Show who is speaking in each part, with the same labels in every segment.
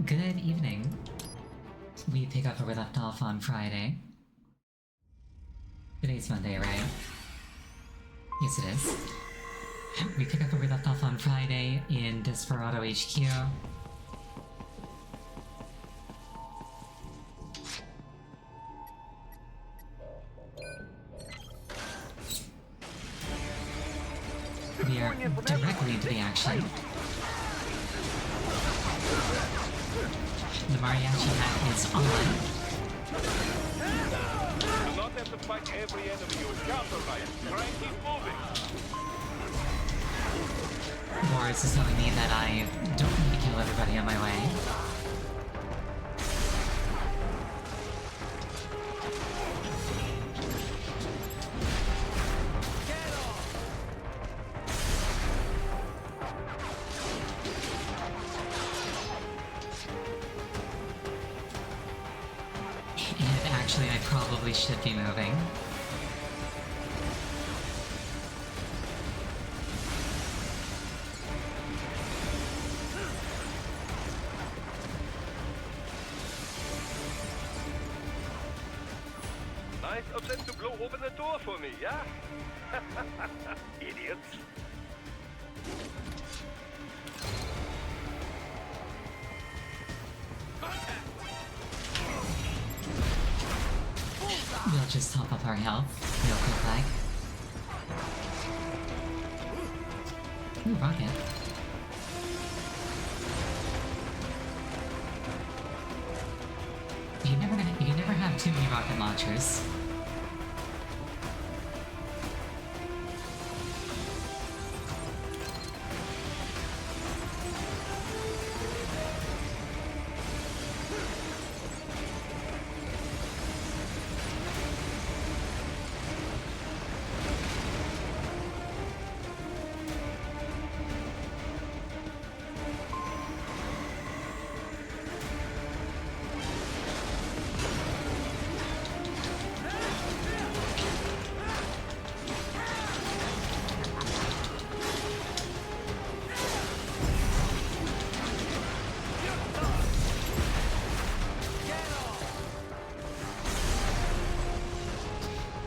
Speaker 1: Good evening. We pick up where we left off on Friday. Today's Monday, right? Yes, it is. We pick up where we left off on Friday in Desperado HQ. We are directly into the action. The mariachi hat is on.
Speaker 2: Do not have to fight every enemy you encounter, right? Try and keep moving.
Speaker 1: Boris is telling me that I don't need to kill everybody on my way. And actually, I probably should be moving.
Speaker 2: Nice of them to blow open the door for me, yeah? Idiots.
Speaker 1: We'll just top up our health real quick, like. Ooh, rocket. You can never have too many rocket launchers.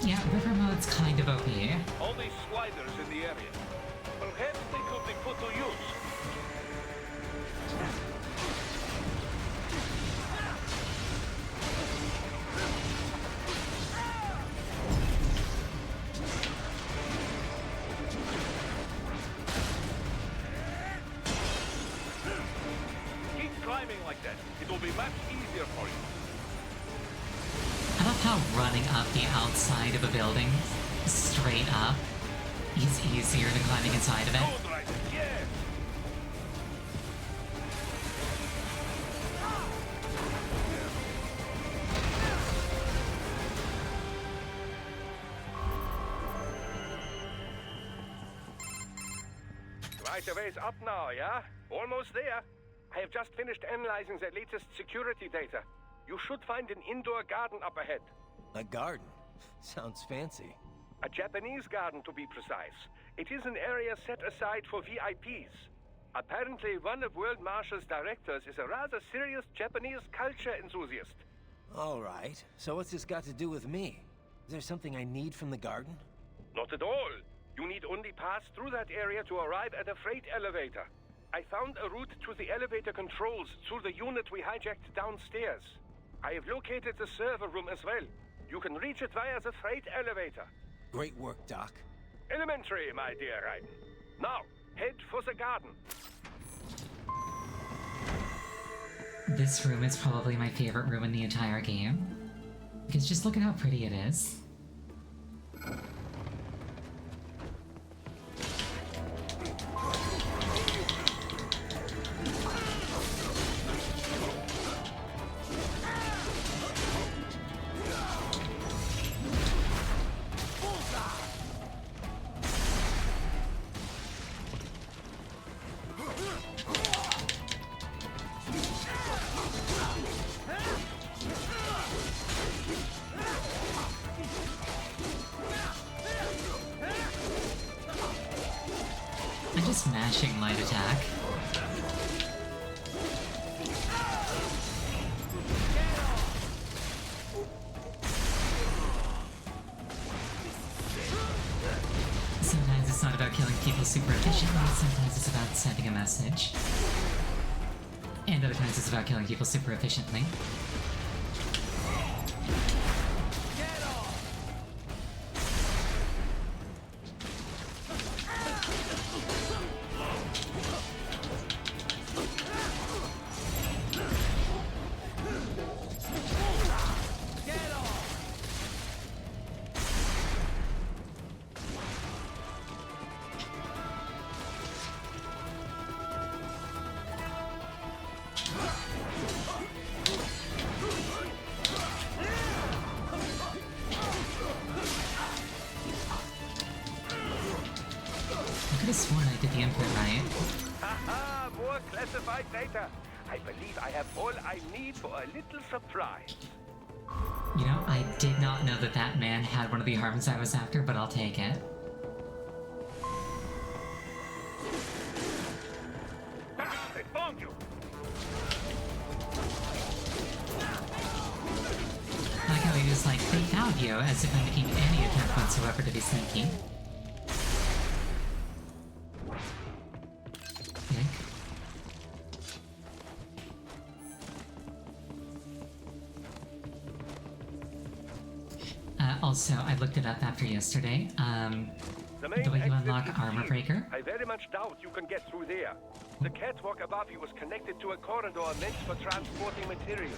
Speaker 1: Yeah, river mode's kind of OP.
Speaker 2: All these sliders in the area. Perhaps they could be put to use. Keep climbing like that. It will be much easier for you.
Speaker 1: I love how running up the outside of a building, straight up, is easier than climbing inside of it.
Speaker 2: Good, right? Yes! Right away's up now, yeah? Almost there. I have just finished analyzing the latest security data. You should find an indoor garden up ahead.
Speaker 3: A garden? Sounds fancy.
Speaker 2: A Japanese garden, to be precise. It is an area set aside for VIPs. Apparently, one of World Marshall's directors is a rather serious Japanese culture enthusiast.
Speaker 3: All right. So what's this got to do with me? Is there something I need from the garden?
Speaker 2: Not at all. You need only pass through that area to arrive at a freight elevator. I found a route to the elevator controls through the unit we hijacked downstairs. I have located the server room as well. You can reach it via the freight elevator.
Speaker 3: Great work, Doc.
Speaker 2: Elementary, my dear Raiden. Now, head for the garden.
Speaker 1: This room is probably my favorite room in the entire game. Because just look at how pretty it is. I'm just mashing light attack. super efficiently, sometimes it's about sending a message. And other times it's about killing people super efficiently. I could have sworn I did the input right.
Speaker 2: Haha, more classified data. I believe I have all I need for a little surprise.
Speaker 1: You know, I did not know that that man had one of the arms I was after, but I'll take it.
Speaker 2: They found you.
Speaker 1: I like how he was like, they found you, as if I'm making any attempt whatsoever to be sneaky. Yank. Also, I looked it up after yesterday.
Speaker 2: The main
Speaker 1: The way you
Speaker 2: exit
Speaker 1: unlock
Speaker 2: is
Speaker 1: Armor
Speaker 2: sealed.
Speaker 1: Breaker?
Speaker 2: I very much doubt you can get through there. The catwalk above you is connected to a corridor meant for transporting materials.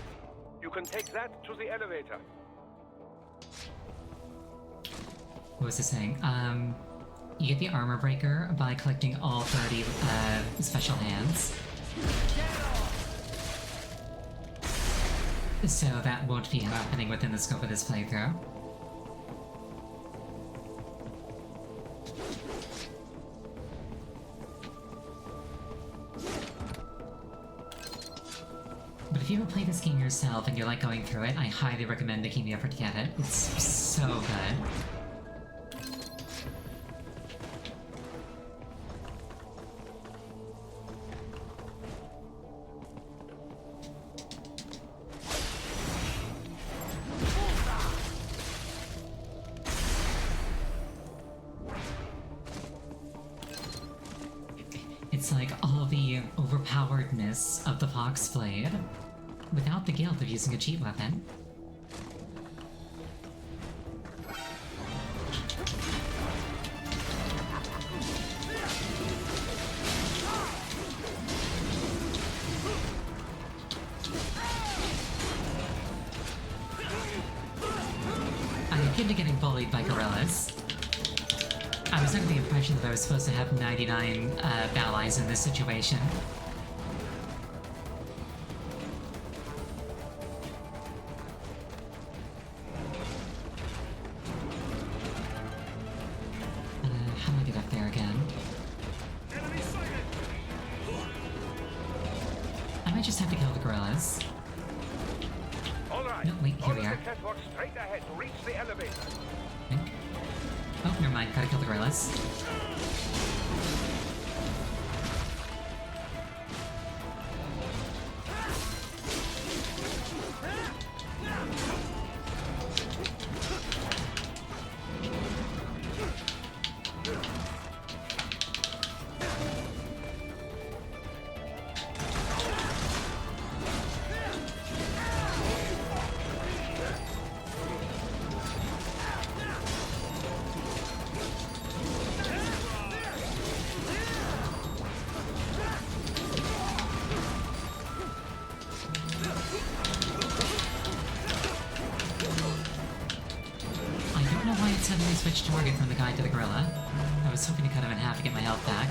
Speaker 2: You can take that to the elevator.
Speaker 1: What was it saying? You get the Armor Breaker by collecting all 30 special hands. So that won't be happening within the scope of this playthrough. But if you ever play this game yourself and you like going through it, I highly recommend making the effort to get it. It's so good. It's like all the overpoweredness of the Fox Blade without the guilt of using a cheat weapon. I akin to getting bullied by gorillas. I was under the impression that I was supposed to have 99 allies in this situation. How do I get up there again? I might just have to kill the gorillas.
Speaker 2: All right.
Speaker 1: No, wait, here
Speaker 2: Follow
Speaker 1: we
Speaker 2: the
Speaker 1: are.
Speaker 2: catwalk straight ahead to reach the elevator.
Speaker 1: Think. Oh, never mind. Gotta kill the gorillas. I don't know why it suddenly switched target from the guy to the gorilla. I was hoping to cut him in half to get my health back.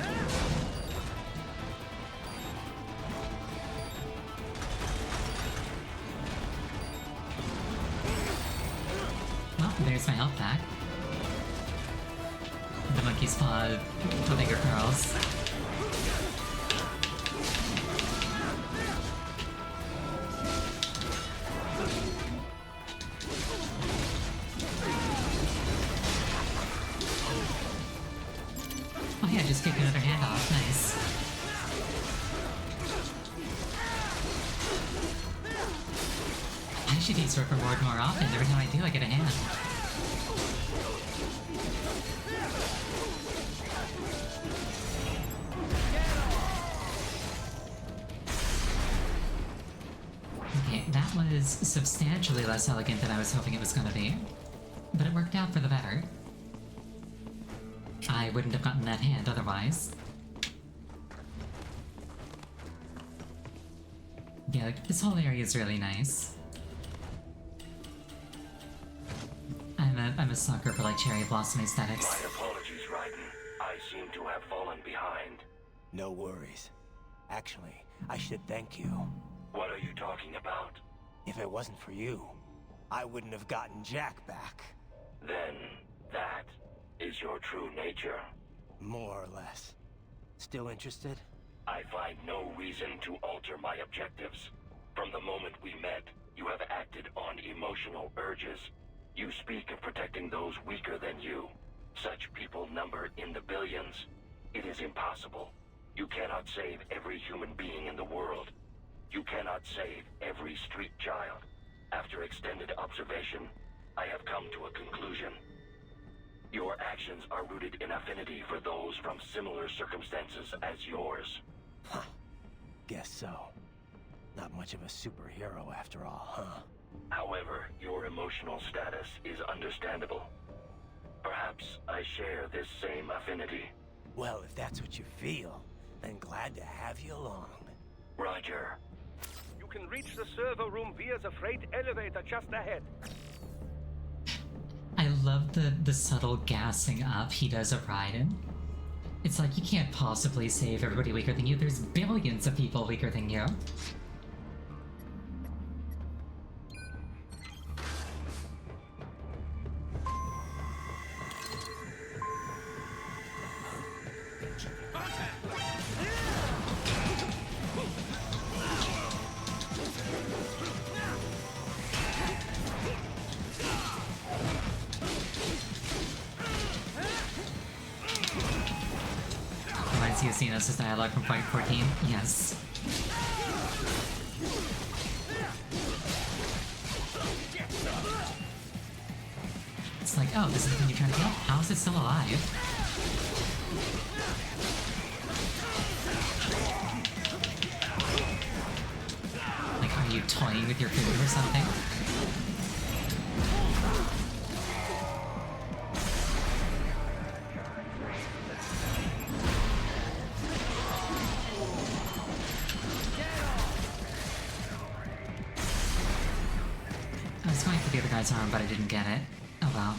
Speaker 1: Well, there's my health back. The monkey's paw, the bigger curls. Oh yeah, just kick another hand off. Nice. I should use Sword for Ward more often. Every time I do, I get a hand. that was substantially less elegant than I was hoping it was gonna be. But it worked out for the better. I wouldn't have gotten that hand otherwise. Yeah, like, this whole area is really nice. I'm a sucker for like cherry blossom aesthetics.
Speaker 4: My apologies, Raiden. I seem to have fallen behind.
Speaker 3: No worries. Actually, I should thank you.
Speaker 4: What are you talking about?
Speaker 3: If it wasn't for you, I wouldn't have gotten Jack back.
Speaker 4: Then, that is your true nature.
Speaker 3: More or less. Still interested?
Speaker 4: I find no reason to alter my objectives. From the moment we met, you have acted on emotional urges. You speak of protecting those weaker than you. Such people number in the billions. It is impossible. You cannot save every human being in the world. You cannot save every street child. After extended observation, I have come to a conclusion. Your actions are rooted in affinity for those from similar circumstances as yours.
Speaker 3: Huh. Guess so. Not much of a superhero after all, huh?
Speaker 4: However, your emotional status is understandable. Perhaps I share this same affinity.
Speaker 3: Well, if that's what you feel, then glad to have you along.
Speaker 4: Roger.
Speaker 2: You can reach the server room via the freight elevator just ahead.
Speaker 1: I love the subtle gassing up he does of Raiden. It's like, you can't possibly save everybody weaker than you. There's billions of people weaker than you. Reminds you of Xenos' dialogue from Fight 14? Yes. It's like, oh, this is the thing you're trying to kill? How is it still alive? Like, are you toying with your food or something? I was going for the other guy's arm, but I didn't get it. Oh well.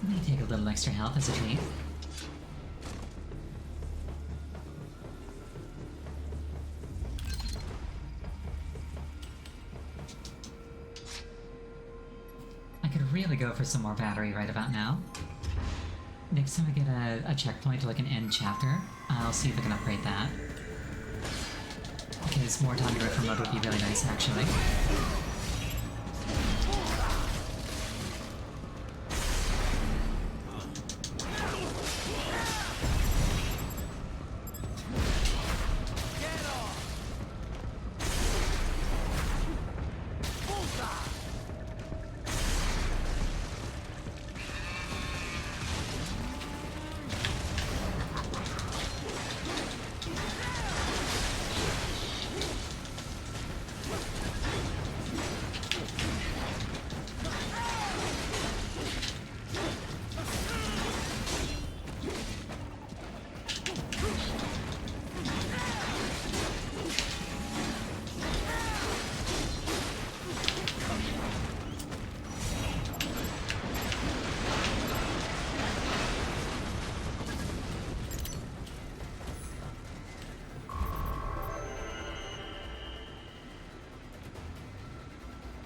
Speaker 1: Let me take a little extra health as a treat. I could really go for some more battery right about now. Next time I get a checkpoint, like an end chapter, I'll see if I can upgrade that. Because more time to go for mode would be really nice, actually.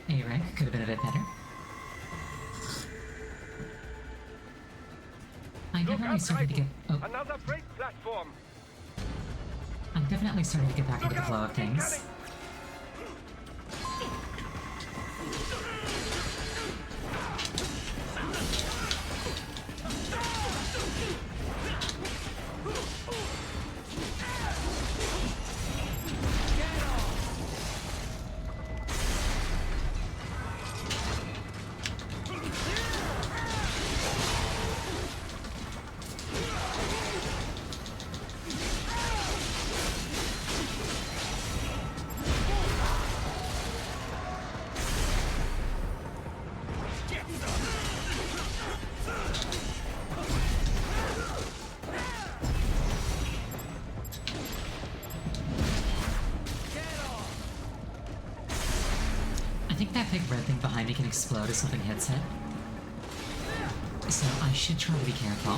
Speaker 1: A rank could have been a bit better. I'm
Speaker 2: Look
Speaker 1: definitely
Speaker 2: out,
Speaker 1: starting to get.
Speaker 2: Raiden!
Speaker 1: Oh,
Speaker 2: Another freight platform!
Speaker 1: I'm definitely starting to get back into the flow of things.
Speaker 2: Incoming!
Speaker 1: think that big red thing behind me can explode if something hits it. So I should try to be careful.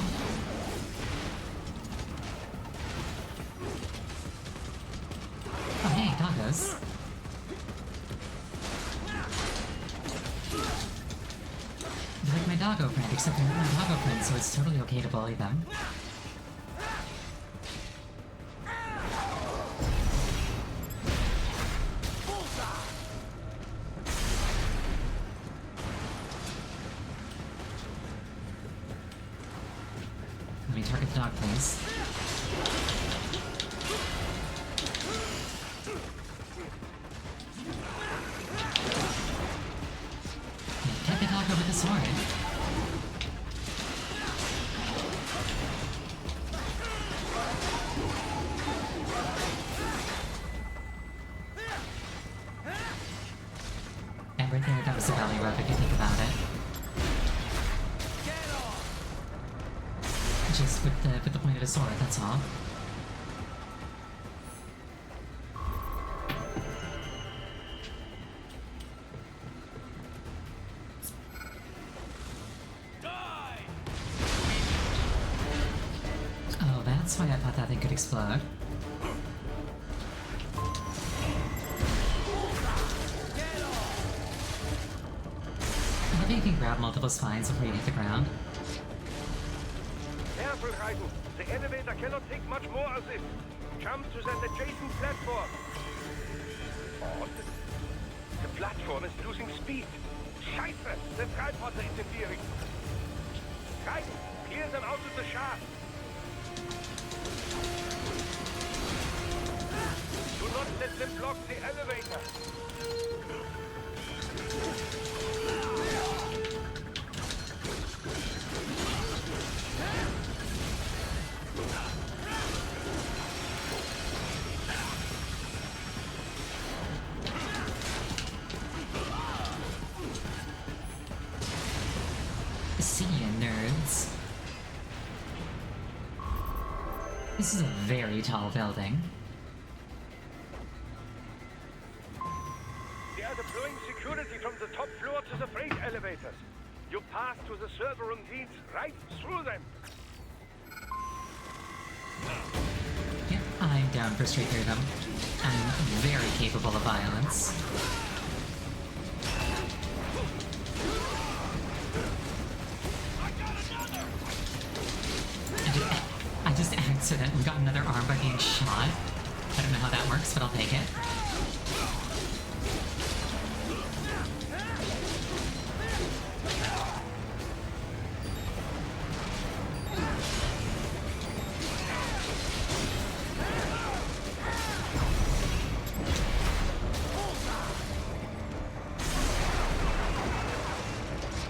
Speaker 1: Oh hey, doggos. They're like my doggo friend, except they're not my doggo friend, so it's totally okay to bully them. Let me target the dog, please. Get the dog over the sword. And right there, that was a belly rub if you think about it. Just with the point of a sword, that's all. Oh, that's why I thought that thing could explode. I love you can grab multiple spines before you hit the ground.
Speaker 2: Careful, Raiden. The elevator cannot take much more of this. Jump to that adjacent platform. Odd. The platform is losing speed. Scheiße! The tripods are interfering. Raiden, clear them out of the shaft. Do not let them block the elevator.
Speaker 1: See ya, nerds. This is a very tall building.
Speaker 2: They are deploying security from the top floor to the freight elevators. Your path to the server room leads right through them.
Speaker 1: Yep, I'm down for straight through them. I'm very capable of violence. I just accidentally got another arm by being shot. I don't know how that works, but I'll take it.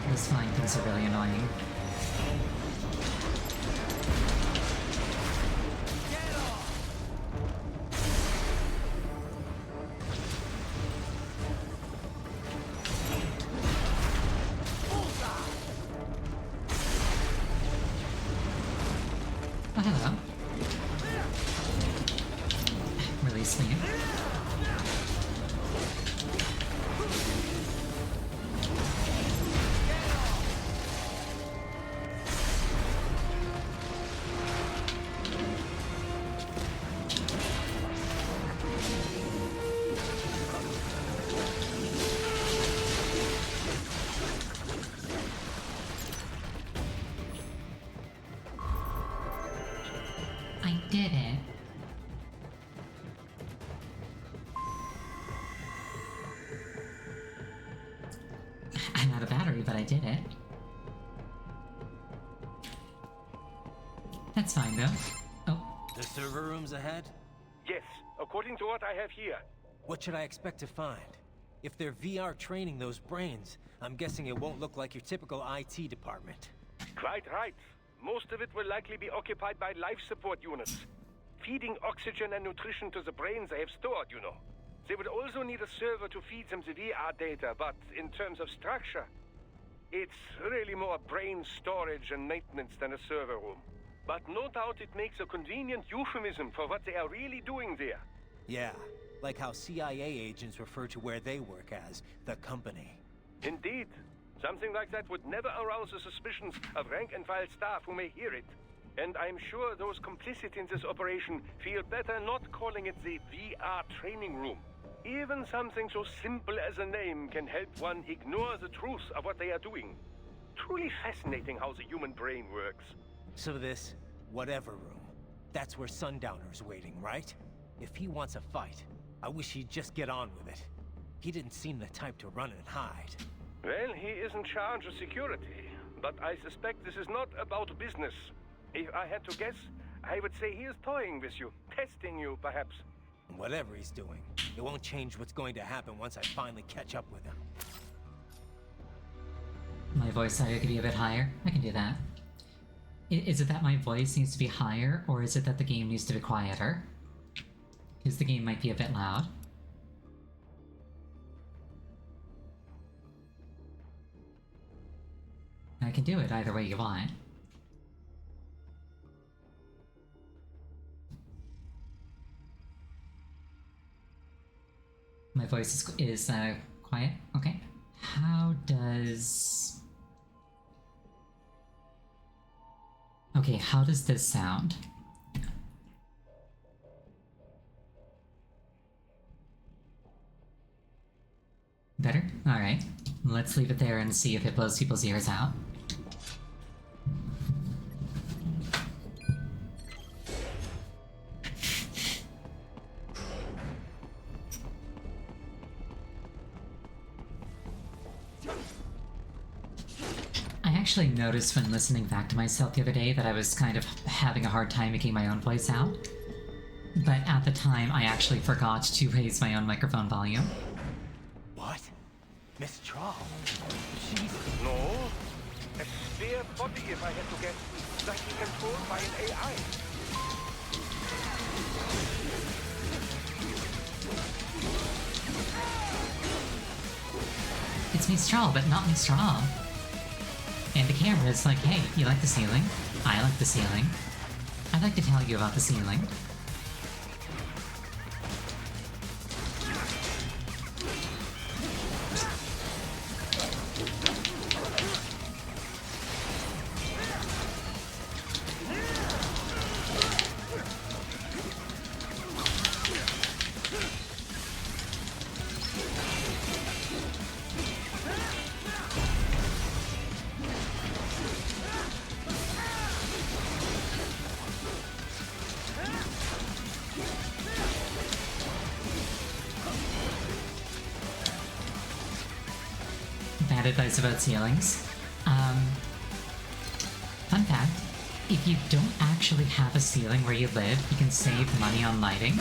Speaker 1: Those flying things are really annoying. Oh, hello. Release me. I did it. I'm out of battery, but I did it. That's fine, though. Oh,
Speaker 3: The server room's ahead?
Speaker 2: Yes, according to what I have here.
Speaker 3: What should I expect to find? If they're VR training those brains, I'm guessing it won't look like your typical IT department.
Speaker 2: Quite right. Most of it will likely be occupied by life support units. Feeding oxygen and nutrition to the brains they have stored, you know. They would also need a server to feed them the VR data, but in terms of structure, it's really more brain storage and maintenance than a server room. But no doubt it makes a convenient euphemism for what they are really doing there.
Speaker 3: Yeah, Like how CIA agents refer to where they work as the company.
Speaker 2: Indeed. Something like that would never arouse the suspicions of rank-and-file staff who may hear it. And I'm sure those complicit in this operation feel better not calling it the VR training room. Even something so simple as a name can help one ignore the truth of what they are doing. Truly fascinating how the human brain works.
Speaker 3: So this, whatever room, that's where Sundowner's waiting, right? If he wants a fight, I wish he'd just get on with it. He didn't seem the type to run and hide.
Speaker 2: Well, he is in charge of security, but I suspect this is not about business. If I had to guess, I would say he is toying with you, testing you, perhaps.
Speaker 3: Whatever he's doing, it won't change what's going to happen once I finally catch up with him.
Speaker 1: My voice audio could be a bit higher. I can do that. Is it that my voice needs to be higher, or is it that the game needs to be quieter? Because the game might be a bit loud. I can do it either way you want. My voice is quiet? Okay. How does... Okay, how does this sound? Better? Alright. Let's leave it there and see if it blows people's ears out. I actually noticed when listening back to myself the other day that I was kind of having a hard time making my own voice out. But at the time, I actually forgot to raise my own microphone volume.
Speaker 3: What? Miss Trawl? She's...
Speaker 2: No. A spare body, if I had to guess, likely controlled by an AI.
Speaker 1: It's Mistral, but not Mistral. And the camera is like, hey, you like the ceiling? I like the ceiling. I'd like to tell you about the ceiling. Bad advice about ceilings. Fun fact, if you don't actually have a ceiling where you live, you can save money on lighting.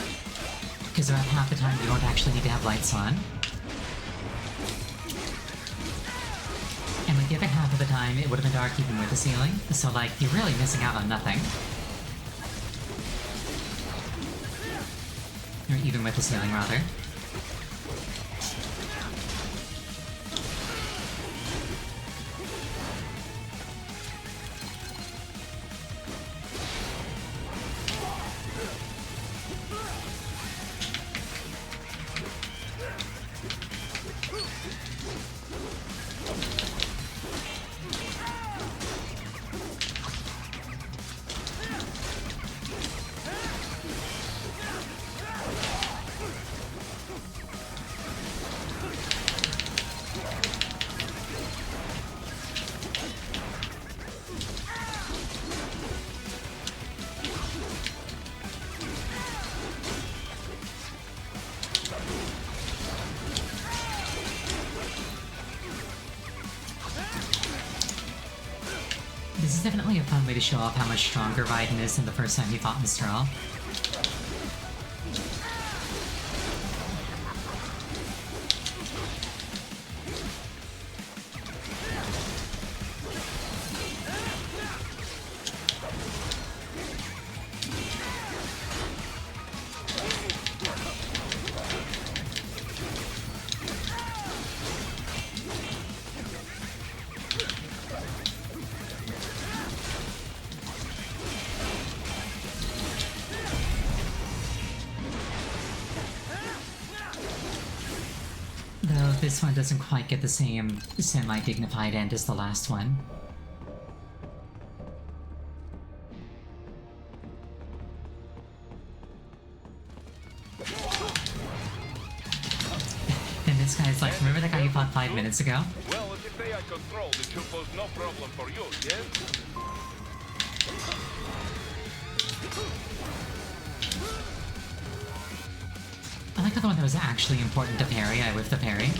Speaker 1: Because about half the time you won't actually need to have lights on. And like the other half of the time, it would have been dark even with the ceiling. So like, you're really missing out on nothing. Or even with the ceiling, rather. This is definitely a fun way to show off how much stronger Raiden is than the first time he fought Mistral. this one doesn't quite get the same semi-dignified end as the last one. And this guy's like, remember that guy you fought 5 minutes ago?
Speaker 2: Well, as if they I control, it should pose no problem for you, yes?
Speaker 1: I like how the one that was actually important to parry, I whiffed the parry.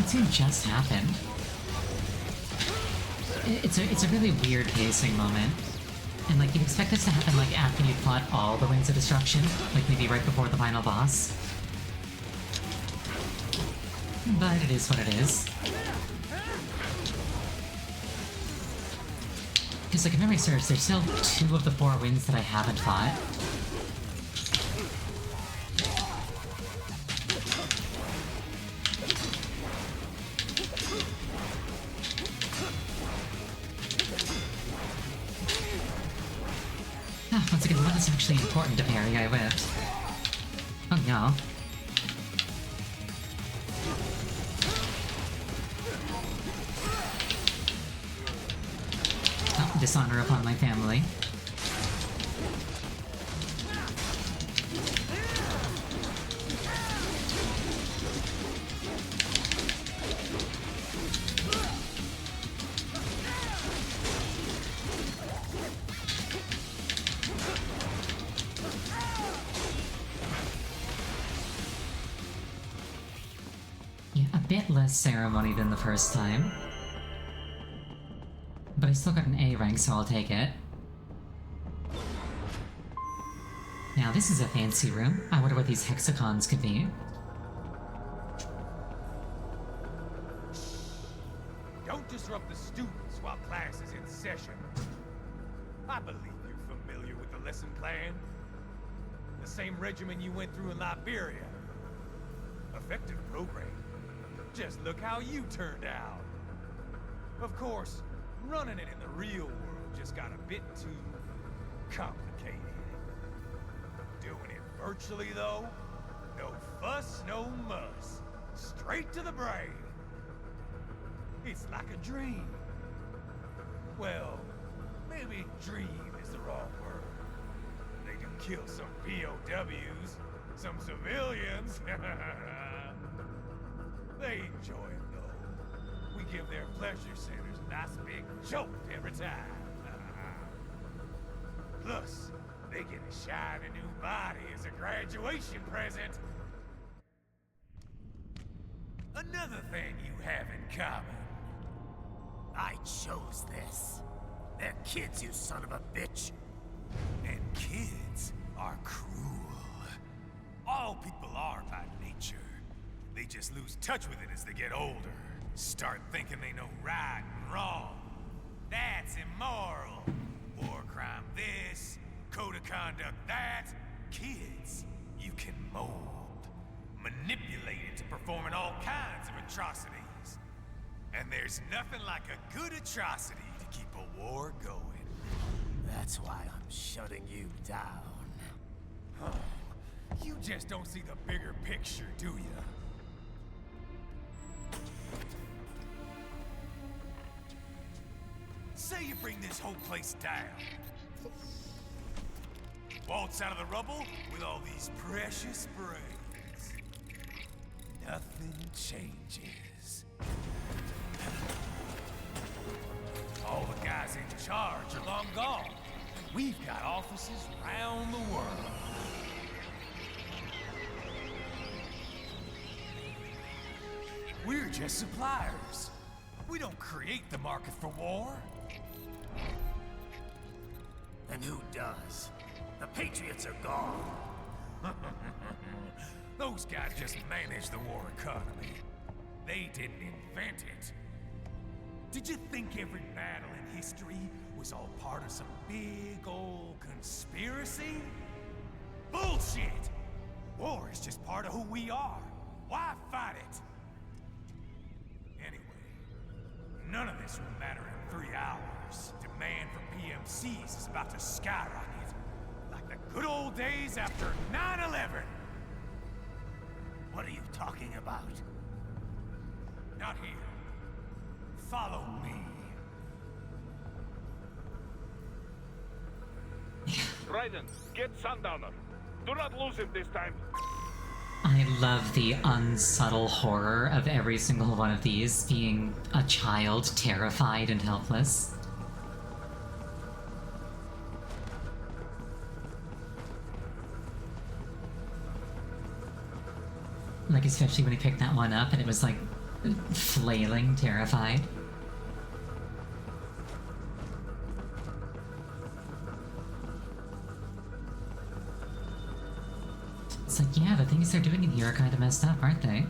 Speaker 1: Cutscene just happened. It's a really weird pacing moment. And like you'd expect this to happen like after you fought all the Winds of Destruction, like maybe right before the final boss. But it is what it is. Because like if memory serves, there's still 2 of the 4 winds that I haven't fought. Once again, the one that's actually important to parry, I whipped. Oh no. Oh, dishonor upon my family. Less ceremony than the first time. But I still got an A rank, so I'll take it. Now this is a fancy room. I wonder what these hexagons could be.
Speaker 5: Don't disrupt the students while class is in session. I believe you're familiar with the lesson plan. The same regimen you went through in Liberia. Effective program. Just look how you turned out. Of course, running it in the real world just got a bit too complicated. Doing it virtually, though, no fuss, no muss. Straight to the brain. It's like a dream. Well, maybe dream is the wrong word. They do kill some POWs, some civilians. They enjoy it, though. We give their pleasure centers a nice big jolt every time. Plus, they get a shiny new body as a graduation present. Another thing you have in common.
Speaker 3: I chose this. They're kids, you son of a bitch.
Speaker 5: And kids are cruel. All people are by nature. They just lose touch with it as they get older. Start thinking they know right and wrong. That's immoral. War crime this, code of conduct that. Kids, you can mold, manipulate into performing all kinds of atrocities. And there's nothing like a good atrocity to keep a war going.
Speaker 3: That's why I'm shutting you down.
Speaker 5: Oh, you just don't see the bigger picture, do you? Say you bring this whole place down. Waltz out of the rubble with all these precious brains. Nothing changes. All the guys in charge are long gone. We've got offices around the world. We're just suppliers. We don't create the market for war.
Speaker 4: And who does? The Patriots are gone.
Speaker 5: Those guys just manage the war economy. They didn't invent it. Did you think every battle in history was all part of some big old conspiracy? Bullshit! War is just part of who we are. Why fight it? Anyway, none of this will matter in 3 hours. Demand for PMCs is about to skyrocket. Like the good old days after 9/11.
Speaker 4: What are you talking about?
Speaker 5: Not here. Follow me.
Speaker 2: Raiden, get Sundowner. Do not lose him this time.
Speaker 1: I love the unsubtle horror of every single one of these being a child terrified and helpless. Like, especially when he picked that one up and it was like flailing, terrified. It's like, yeah, the things they're doing in here are kind of messed up, aren't they?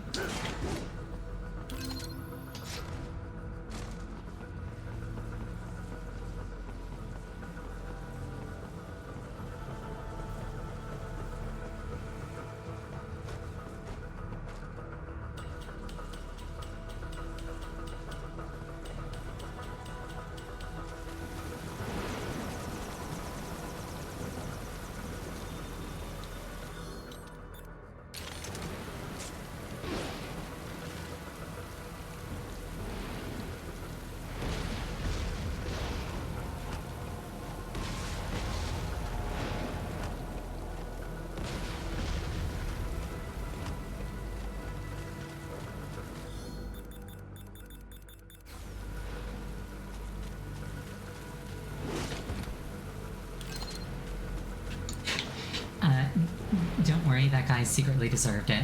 Speaker 1: Don't worry, that guy secretly deserved it.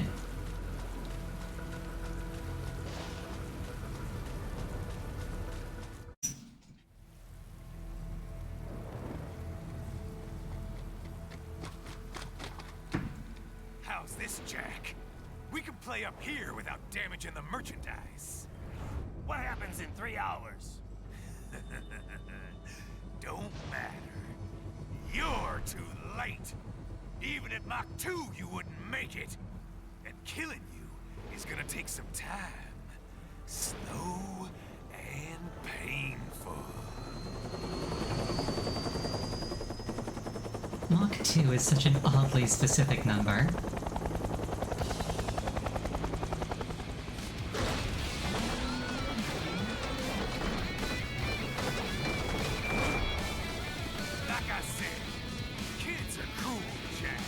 Speaker 5: How's this, Jack? We can play up here without damaging the merchandise.
Speaker 4: What happens in 3 hours?
Speaker 5: Don't matter. You're too late. Even at Mach 2, you wouldn't make it. And killing you is gonna take some time. Slow and painful.
Speaker 1: Mach 2 is such an oddly specific number.
Speaker 5: Like I said, kids are cool, Jack.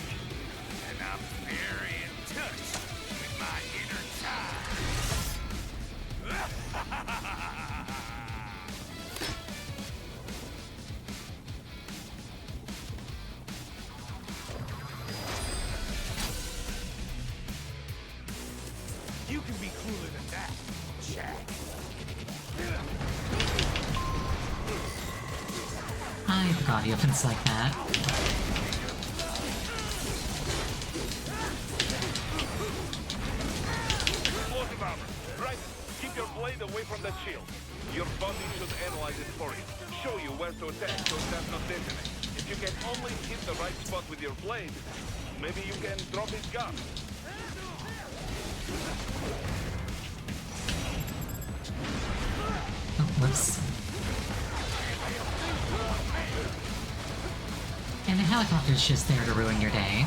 Speaker 5: And I'm very in touch with my inner child. You can be cooler than that, Jack.
Speaker 1: I forgot he opens like that.
Speaker 2: Explosive armor. Right. Keep your blade away from that shield. Your body should analyze it for you. Show you where to attack so it does not detonate. If you can only hit the right spot with your blade, maybe you can drop his gun.
Speaker 1: Oh, whoops. And the helicopter's just there to ruin your day.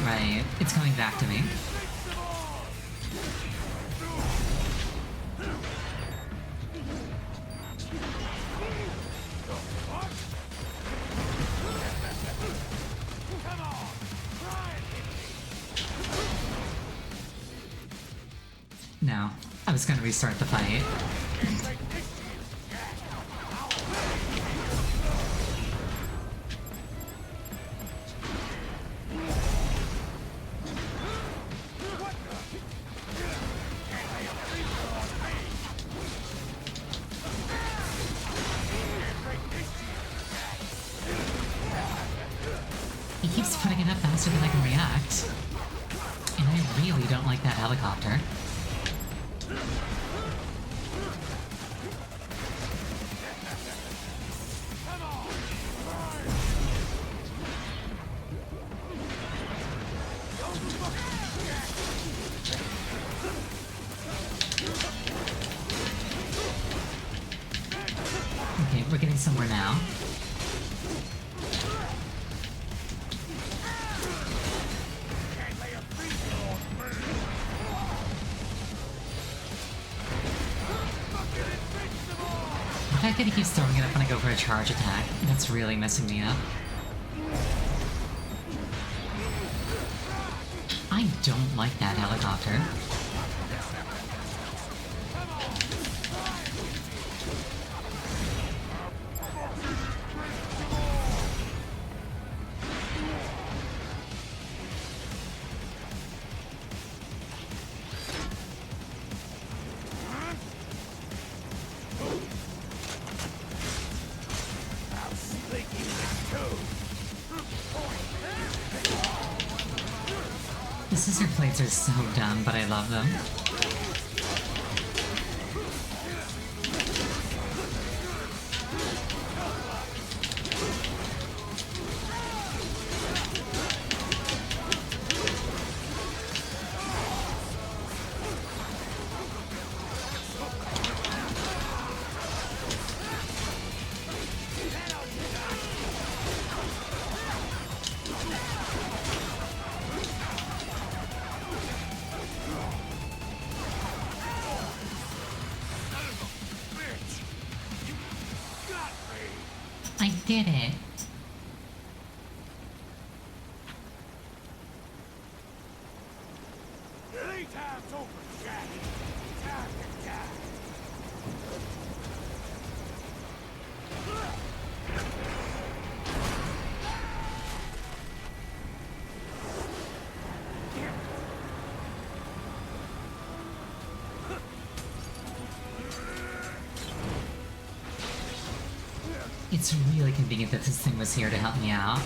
Speaker 1: Right, it's coming back to me. No, I was gonna restart the fight. He keeps putting it up faster than I can react. And I really don't like that helicopter. Okay, we're getting somewhere now. The fact that he keeps throwing it up when I go for a charge attack, that's really messing me up. I don't like that helicopter. The scissor plates are so dumb, but I love them. I did it.
Speaker 5: Playtime's over, Jack. Time to die.
Speaker 1: It's really convenient that this thing was here to help me out.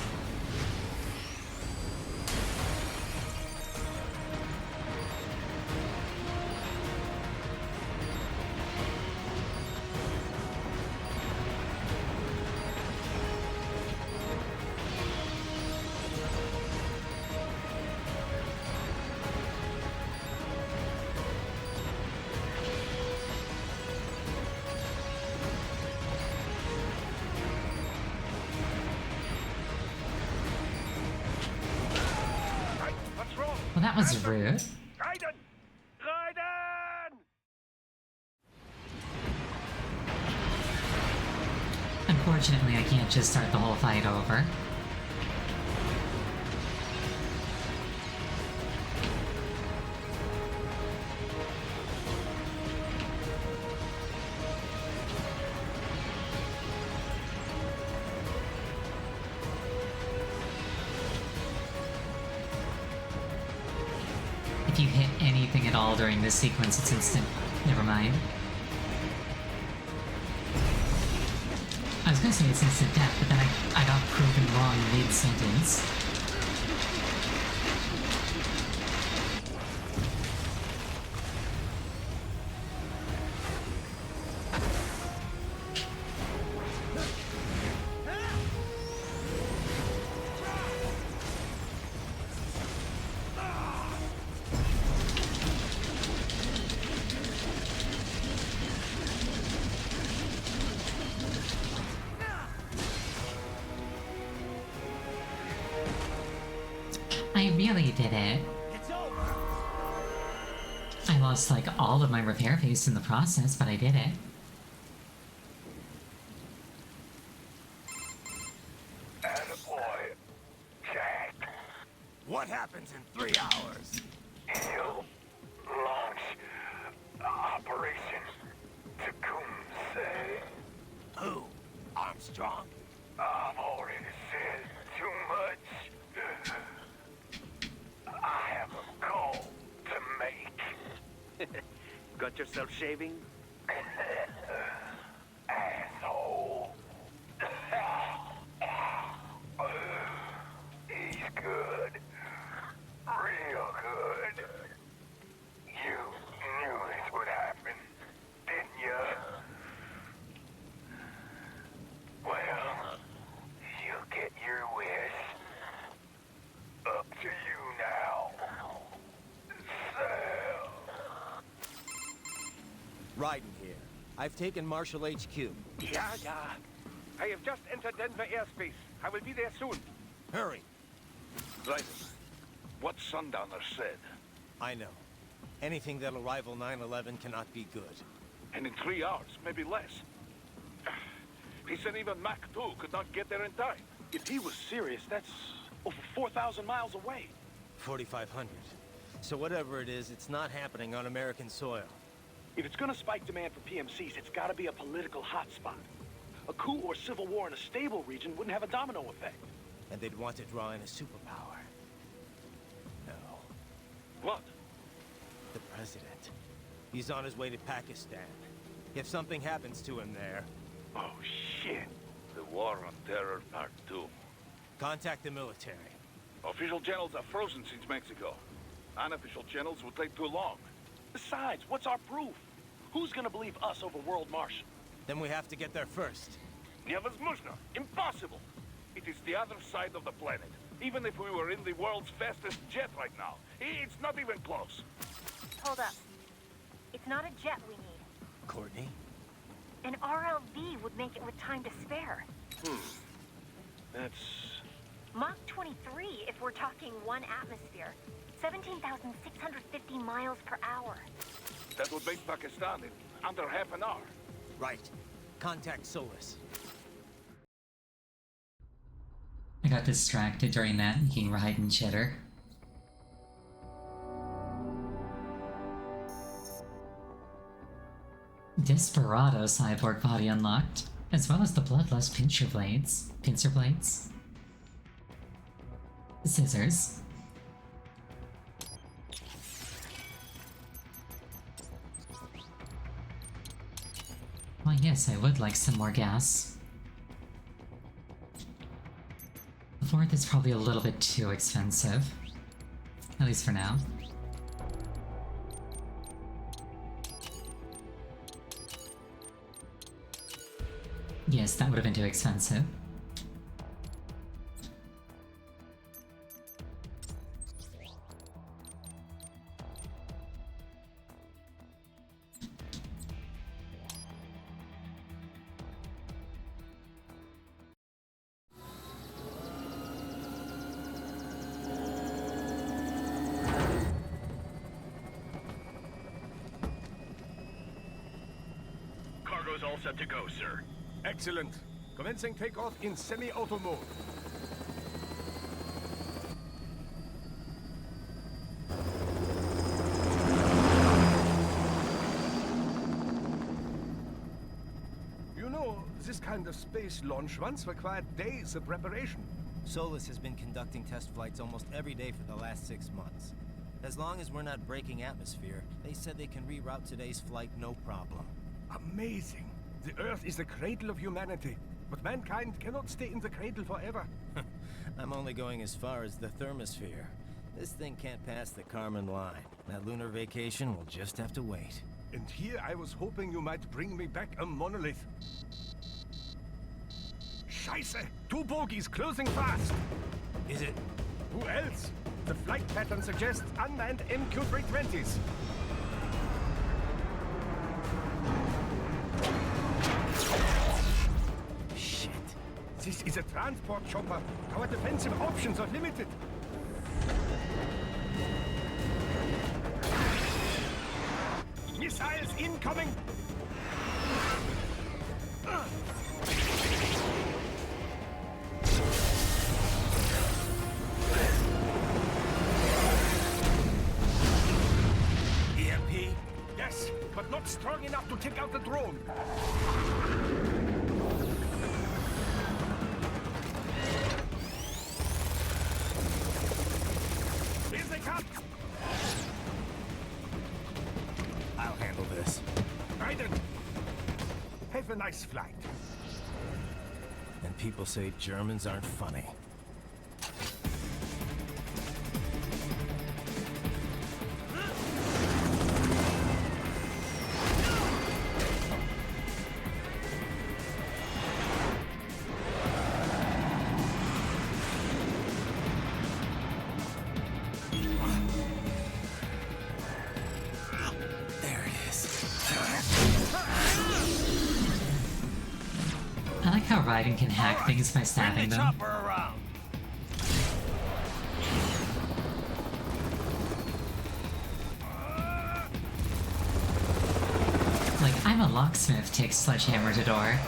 Speaker 2: What's wrong?
Speaker 1: Well, that was rude.
Speaker 2: Raiden! Raiden!
Speaker 1: Unfortunately, I can't just start the whole fight over. If you hit anything at all during this sequence, it's instant. Never mind. I was gonna say it's instant death, but then I got proven wrong mid-sentence. barely did it.
Speaker 3: It's over!
Speaker 1: I lost like all of my repair pace in the process, but I did it.
Speaker 4: Attaboy, Jack.
Speaker 3: What happens in 3 hours?
Speaker 4: You launch Operation Tecumseh.
Speaker 3: Who? Armstrong?
Speaker 4: I've already said too much. I have a call to make.
Speaker 2: Got yourself shaving?
Speaker 4: Asshole. He's good. Real good. You knew this would happen, didn't you? Well, you get your wish. Up to you now. Sam.
Speaker 3: Raiden here. I've taken Marshall HQ.
Speaker 2: Yeah. I have just entered Denver airspace. I will be there soon.
Speaker 3: Hurry.
Speaker 6: Right. What Sundowner said.
Speaker 3: I know. Anything that'll rival 9/11 cannot be good.
Speaker 6: And in 3 hours, maybe less. He said even Mach 2 could not get there in time.
Speaker 7: If he was serious, that's over 4,000 miles away.
Speaker 3: 4,500. So whatever it is, it's not happening on American soil.
Speaker 7: If it's gonna spike demand for PMCs, it's gotta be a political hotspot. A coup or civil war in a stable region wouldn't have a domino effect.
Speaker 3: And they'd want to draw in a superpower. No.
Speaker 6: What?
Speaker 3: The president. He's on his way to Pakistan. If something happens to him there,
Speaker 6: Oh, shit. The War on Terror Part 2.
Speaker 3: contact the military.
Speaker 6: Official channels are frozen since Mexico. Unofficial channels will take too long.
Speaker 7: Besides, what's our proof? Who's gonna believe us over World Marshal?
Speaker 3: Then we have to get there first.
Speaker 6: Невозможно. Impossible. It is the other side of the planet. Even if we were in the world's fastest jet right now, it's not even close.
Speaker 8: Hold up. It's not a jet we need.
Speaker 3: Courtney?
Speaker 8: An RLV would make it with time to spare.
Speaker 7: That's...
Speaker 8: Mach 23 if we're talking 1 atmosphere. 17,650 miles per hour.
Speaker 6: That would make Pakistan in under half an hour.
Speaker 3: Right. Contact Solus.
Speaker 1: I got distracted during that, making Raiden chitter. Desperado cyborg body unlocked, as well as the bloodlust pincer blades. Scissors. Well, yes, I would like some more gas. The fourth is probably a little bit too expensive. At least for now. Yes, that would have been too expensive.
Speaker 4: Cargo's all set to go, sir.
Speaker 2: Excellent. Commencing takeoff in semi-auto mode. You know, this kind of space launch once required days of preparation.
Speaker 3: Solus has been conducting test flights almost every day for the last 6 months. As long as we're not breaking atmosphere, they said they can reroute today's flight no problem.
Speaker 2: Amazing. The Earth is the cradle of humanity, but mankind cannot stay in the cradle forever.
Speaker 3: I'm only going as far as the thermosphere. This thing can't pass the Kármán line. That lunar vacation will just have to wait.
Speaker 2: And here I was hoping you might bring me back a monolith. Scheiße! 2 bogies closing fast!
Speaker 3: Is it?
Speaker 2: Who else? The flight pattern suggests unmanned MQ-320s.
Speaker 3: Shit.
Speaker 2: This is a transport chopper. Our defensive options are limited. Missiles incoming!
Speaker 3: EMP?
Speaker 2: Yes, but not strong enough to take out the drone. Here they come!
Speaker 3: I'll handle this.
Speaker 2: Raiden! Have a nice flight.
Speaker 3: And people say Germans aren't funny. There it is.
Speaker 1: I like how Raiden can hack things by stabbing them.
Speaker 3: Chopper around.
Speaker 1: Like, I'm a locksmith, takes sledgehammer to door.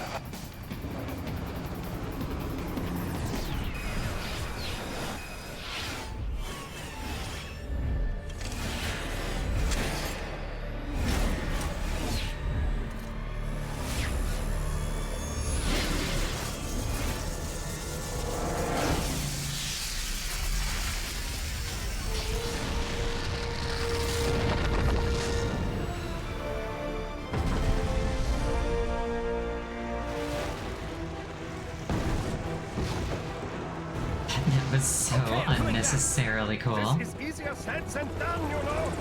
Speaker 1: That was so unnecessarily cool.
Speaker 2: This is easier said than done, you know.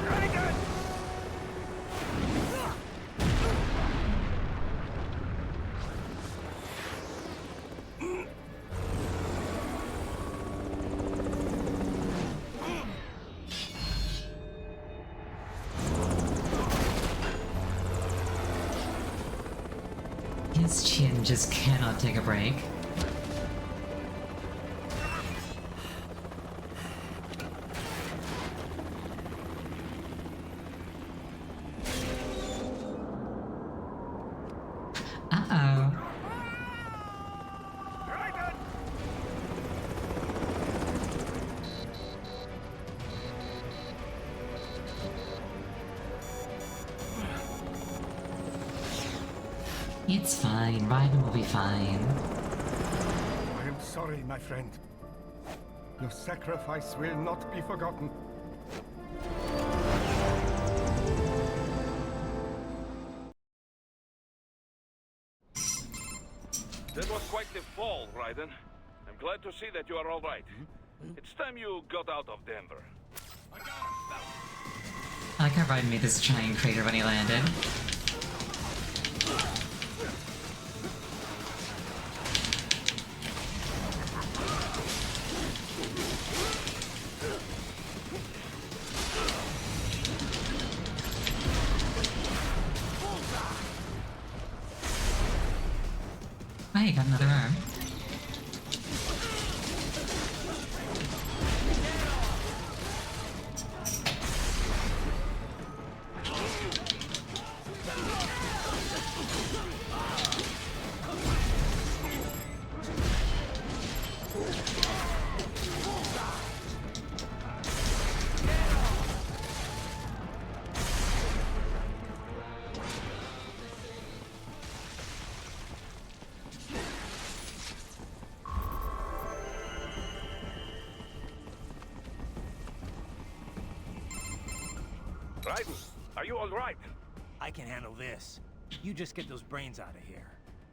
Speaker 2: Raiden!
Speaker 1: His chin just cannot take a break. Uh-oh.
Speaker 2: Raiden!
Speaker 1: It's fine, Raiden will be fine.
Speaker 2: I am sorry, my friend. Your sacrifice will not be forgotten.
Speaker 6: That was quite the fall, Raiden. I'm glad to see that you are all right. It's time you got out of Denver.
Speaker 1: I like how Raiden made this giant crater when he landed. Oh, you got another arm.
Speaker 2: Raiden, are you all right?
Speaker 3: I can handle this. You just get those brains out of here.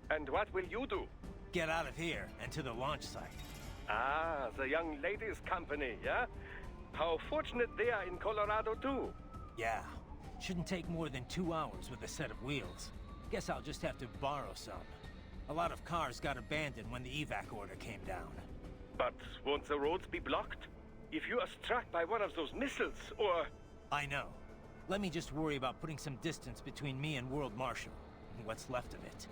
Speaker 2: And what will you do?
Speaker 3: Get out of here and to the launch site.
Speaker 2: Ah, the young ladies' company, yeah? How fortunate they are in Colorado, too.
Speaker 3: Yeah. Shouldn't take more than 2 hours with a set of wheels. Guess I'll just have to borrow some. A lot of cars got abandoned when the evac order came down.
Speaker 2: But won't the roads be blocked? If you are struck by one of those missiles, or...
Speaker 3: I know. Let me just worry about putting some distance between me and World Marshal. And what's left of it.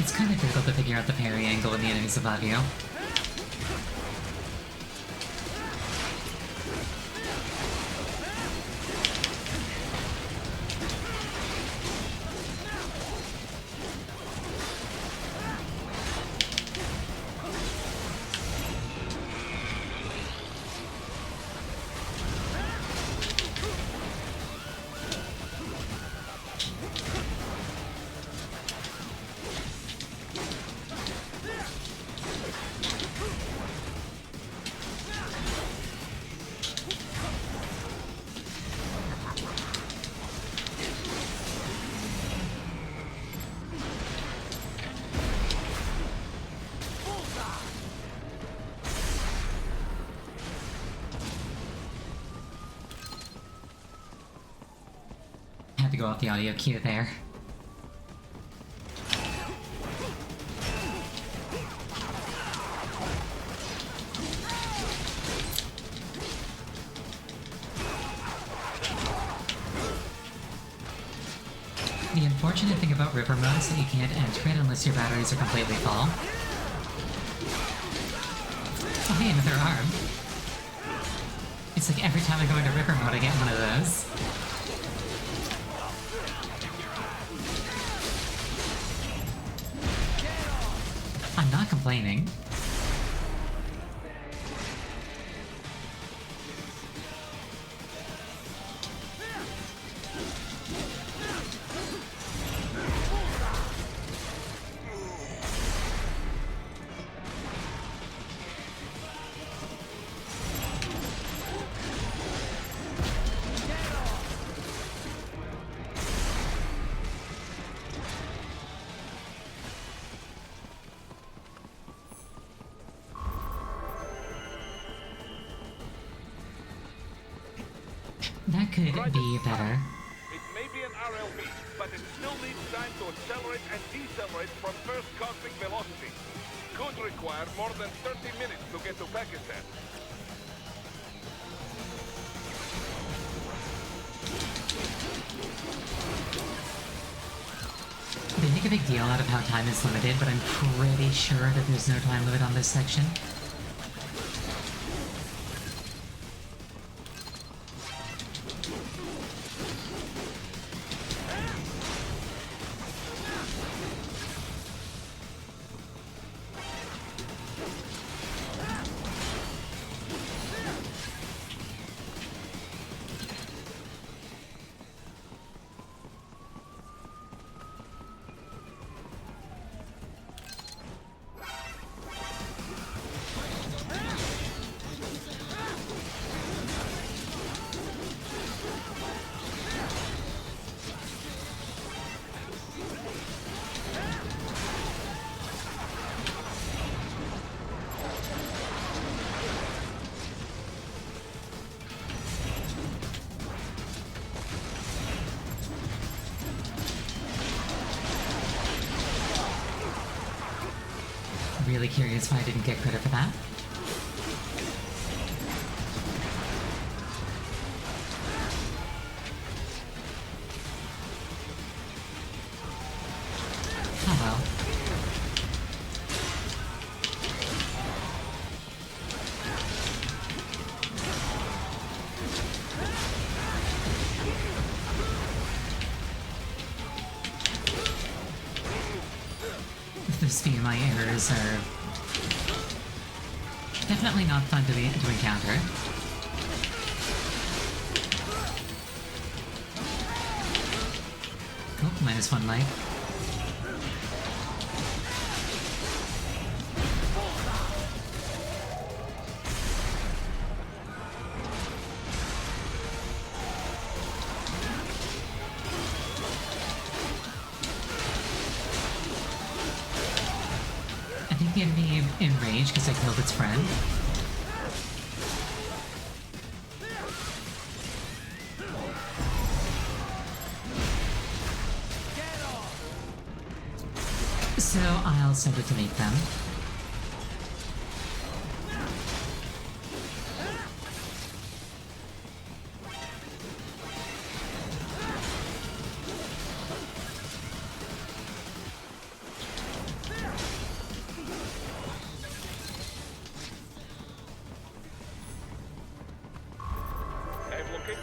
Speaker 1: It's kind of difficult to figure out the parry angle when the enemy's above you. Had to go off the audio cue there. The unfortunate thing about river mode is that you can't enter it unless your batteries are completely full. Oh hey, another arm. It's like every time I go into river mode I get one of those. I'm not complaining. That could be better.
Speaker 6: It may be an RLV, but it still needs time to accelerate and decelerate from first cosmic velocity. Could require more than 30 minutes to get to Pakistan.
Speaker 1: They make a big deal out of how time is limited, but I'm pretty sure that there's no time limit on this section. Really curious why I didn't get credit for that. Oh well. Those BMI errors are definitely not fun to encounter. Oh, -1 life. I think the enemy enraged because I killed its friend. So I'll send it to meet them.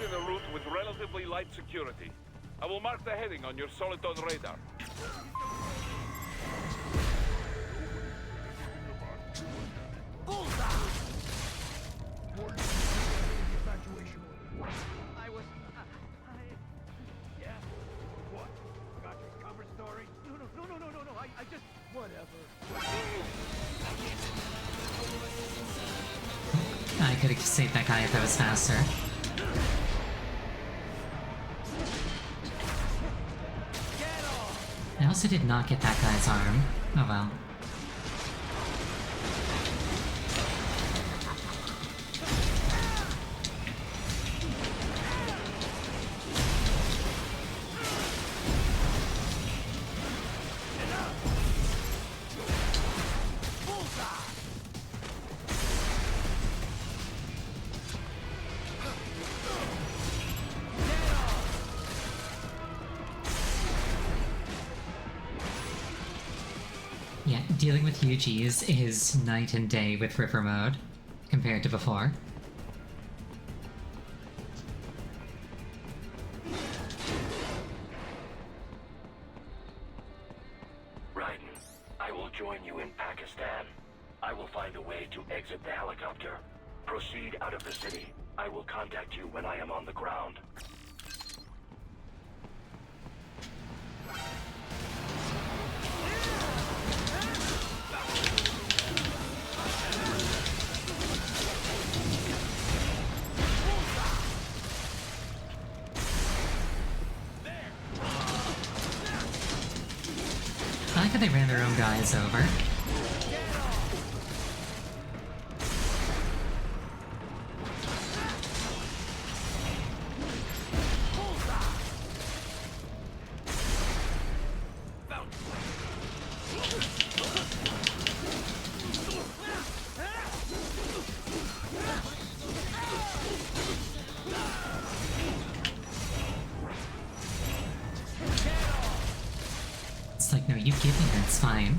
Speaker 6: in a route with relatively light security. I will mark the heading on your Soliton radar.
Speaker 5: Yeah? What? Got your cover story? No, I just... Whatever.
Speaker 1: I could have saved that guy if I was faster. I also did not get that guy's arm. Oh well. Yeah, dealing with UGs is night and day with River Mode, compared to before.
Speaker 4: Raiden, I will join you in Pakistan. I will find a way to exit the helicopter. Proceed out of the city. I will contact you when I am on the ground.
Speaker 1: I like how they ran their own guys over. It's like, no, you give me that's fine.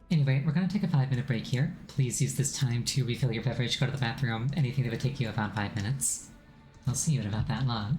Speaker 1: Anyway, we're gonna take a 5-minute break here. Please use this time to refill your beverage, go to the bathroom, anything that would take you about 5 minutes. I'll see you in about that long.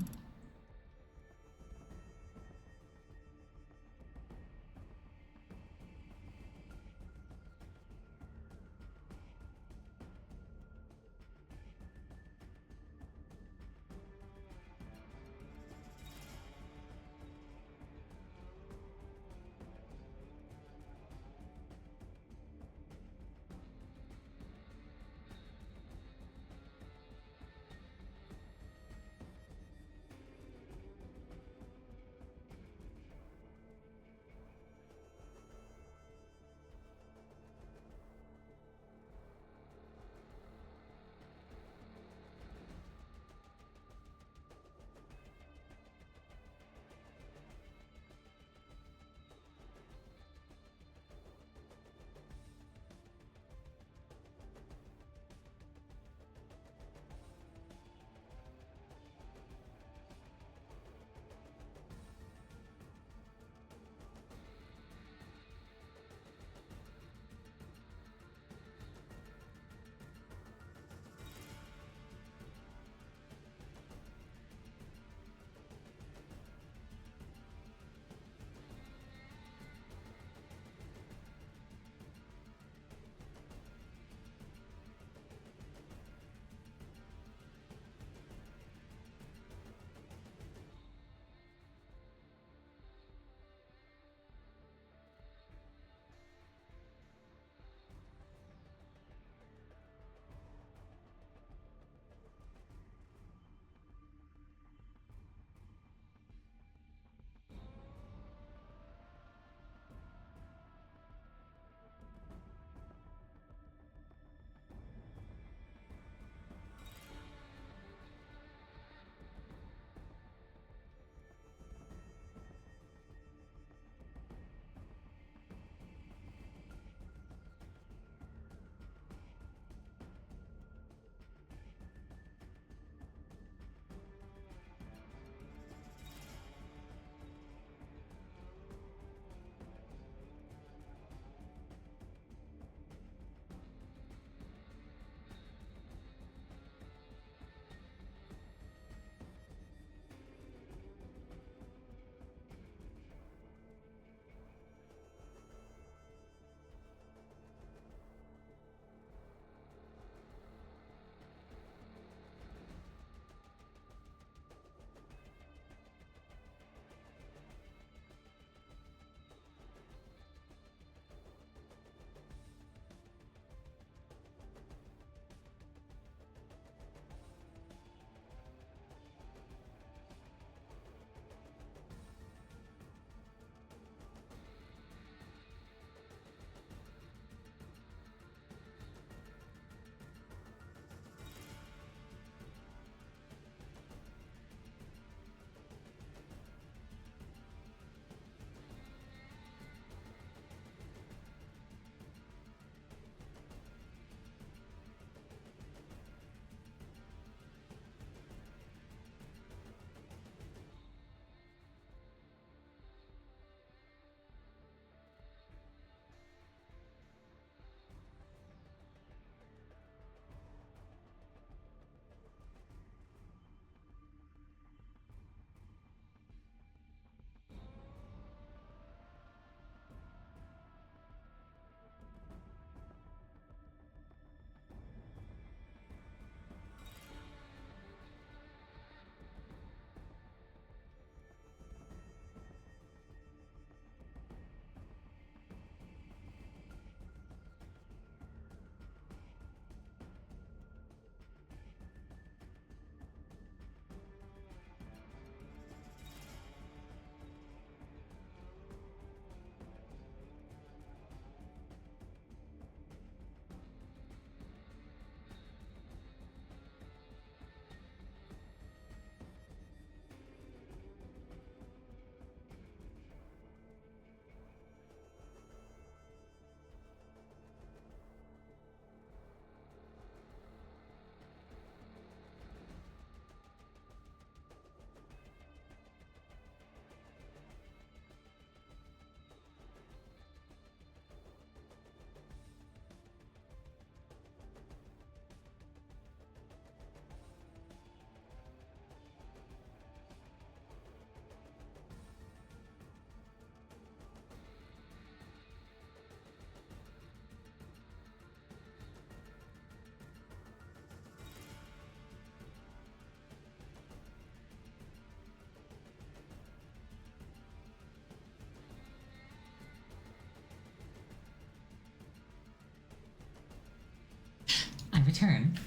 Speaker 1: turn.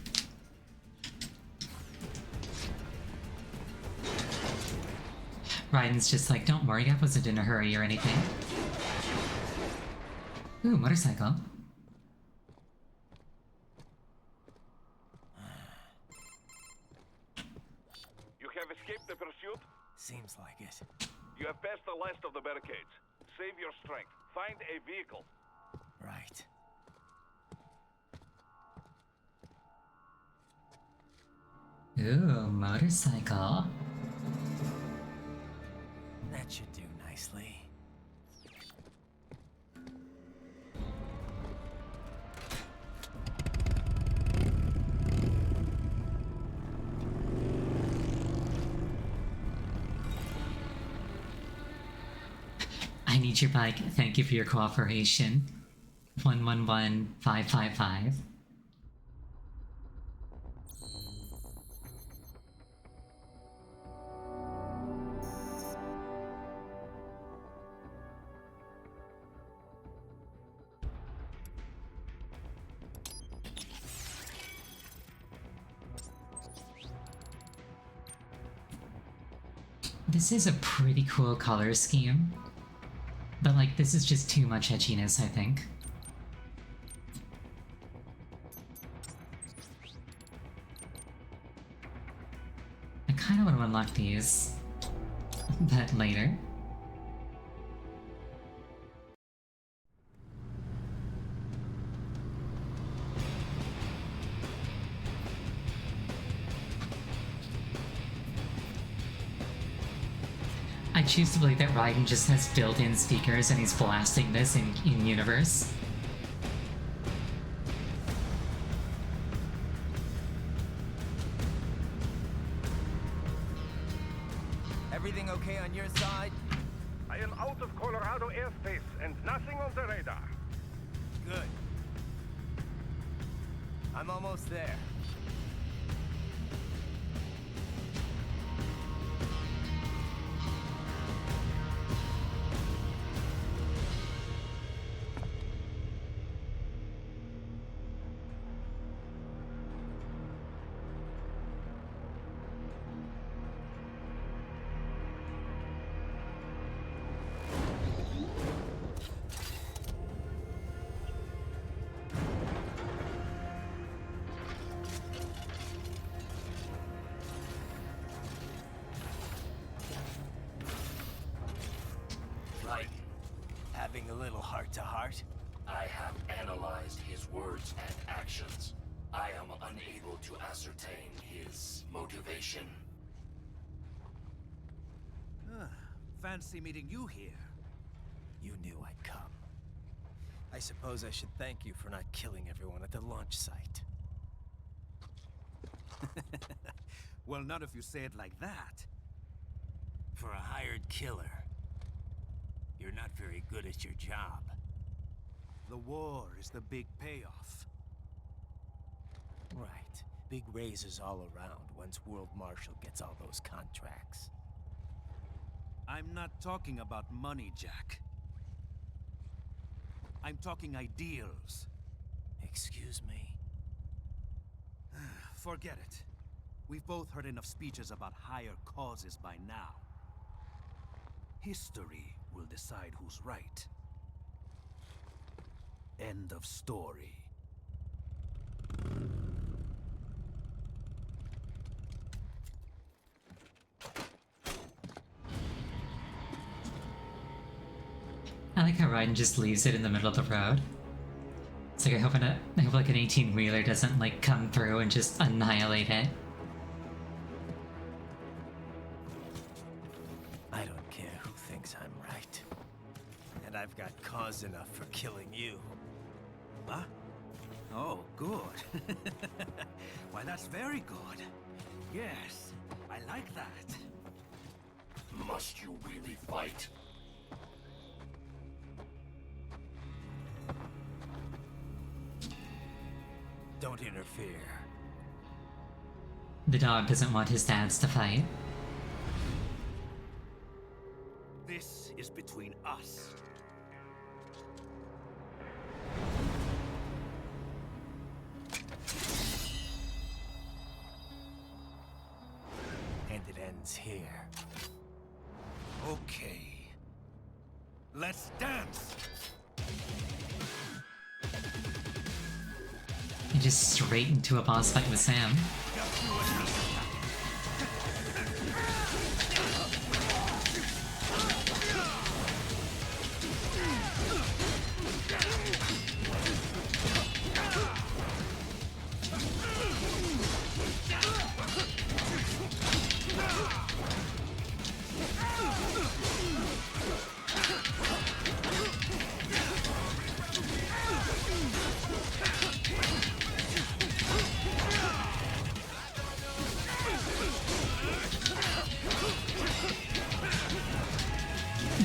Speaker 1: Raiden's just like, don't worry, I wasn't in a hurry or anything. Ooh, motorcycle.
Speaker 6: You have escaped the pursuit?
Speaker 3: Seems like it.
Speaker 6: You have passed the last of the barricades. Save your strength. Find a vehicle.
Speaker 3: Right.
Speaker 1: Ooh, motorcycle.
Speaker 3: That should do nicely.
Speaker 1: I need your bike. Thank you for your cooperation. 111555. This is a pretty cool color scheme. But like, this is just too much edginess, I think. I kinda wanna unlock these. But later. I choose to believe that Raiden just has built-in speakers and he's blasting this in universe.
Speaker 3: Everything okay on your side?
Speaker 2: I am out of Colorado airspace and nothing on the radar.
Speaker 3: Good. I'm almost there. Having a little heart-to-heart?
Speaker 4: I have analyzed his words and actions. I am unable to ascertain his motivation.
Speaker 5: Fancy meeting you here.
Speaker 3: You knew I'd come. I suppose I should thank you for not killing everyone at the launch site.
Speaker 5: Well, not if you say it like that.
Speaker 3: For a hired killer, you're not very good at your job.
Speaker 5: The war is the big payoff.
Speaker 3: Right. Big raises all around once World Marshal gets all those contracts.
Speaker 5: I'm not talking about money, Jack. I'm talking ideals.
Speaker 3: Excuse me?
Speaker 5: Forget it. We've both heard enough speeches about higher causes by now. History will decide who's right. End of story.
Speaker 1: I like how Raiden just leaves it in the middle of the road. It's like I hope like an 18-wheeler doesn't like come through and just annihilate it.
Speaker 3: I don't care who thinks I'm right. And I've got cause enough for killing you.
Speaker 5: Huh? Oh, good. Why, that's very good. Yes, I like that.
Speaker 4: Must you really fight?
Speaker 3: Don't interfere.
Speaker 1: The dog doesn't want his dads to fight.
Speaker 5: This is between us.
Speaker 3: And it ends here.
Speaker 5: Okay. Let's dance!
Speaker 1: And just straight into a boss fight with Sam.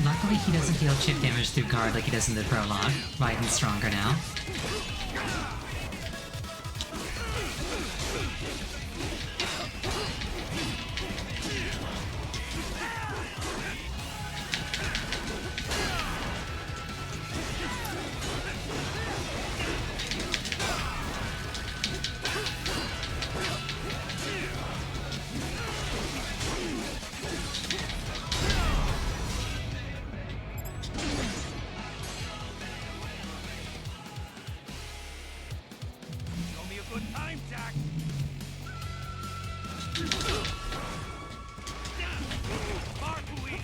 Speaker 1: Luckily, he doesn't deal chip damage through guard like he does in the prologue. Raiden's stronger now.
Speaker 5: Show me a good time, Jack! Far too easy.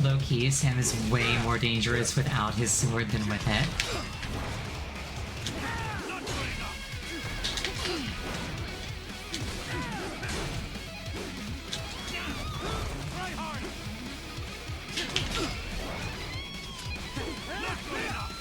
Speaker 1: Low-key, Sam is way more dangerous without his sword than with it.
Speaker 5: Not good enough. Try harder. Not good enough.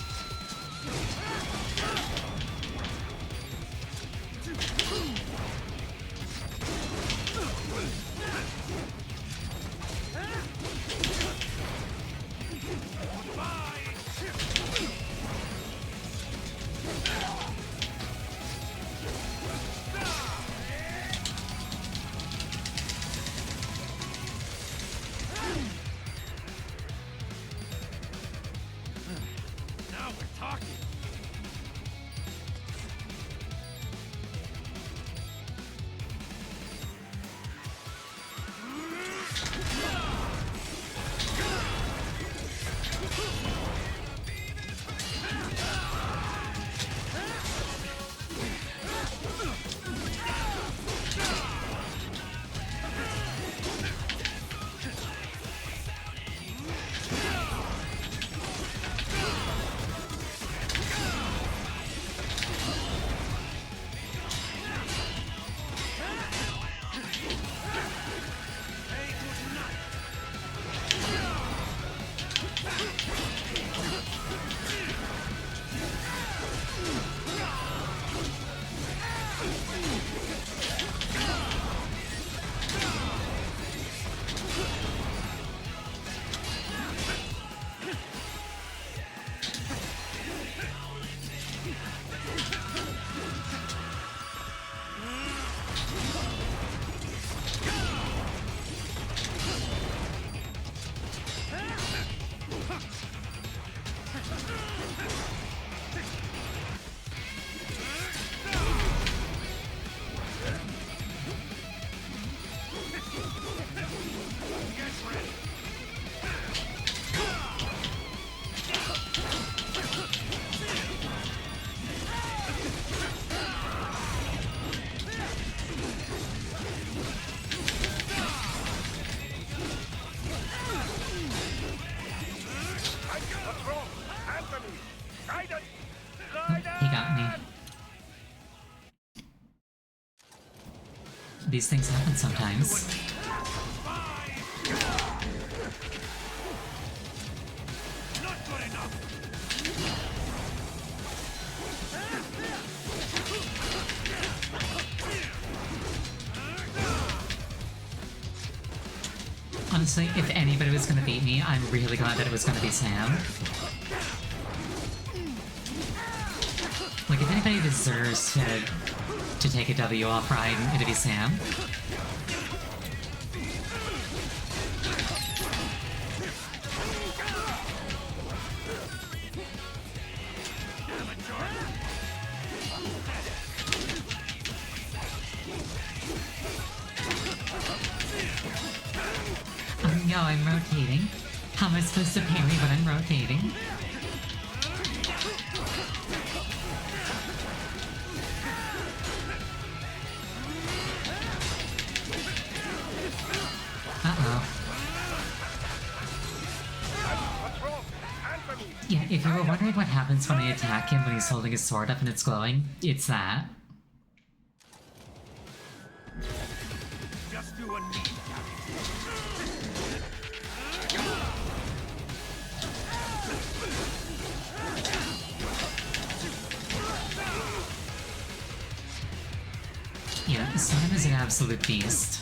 Speaker 5: Now we're talking.
Speaker 2: What's wrong? Anthony! Raiden!
Speaker 1: He got me. These things happen sometimes.
Speaker 5: Not good enough.
Speaker 1: Honestly, if anybody was gonna beat me, I'm really glad that it was gonna be Sam. Like, if anybody deserves to take a W off Raiden, it'd be Sam. know, I'm rotating. How am I supposed to parry when I'm rotating? Uh-oh.
Speaker 2: What's wrong? Answer me!
Speaker 1: Yeah, if you were wondering what happens when I attack him when he's holding his sword up and it's glowing, it's that.
Speaker 5: Just do a knee.
Speaker 1: Yeah, Sam is an absolute beast.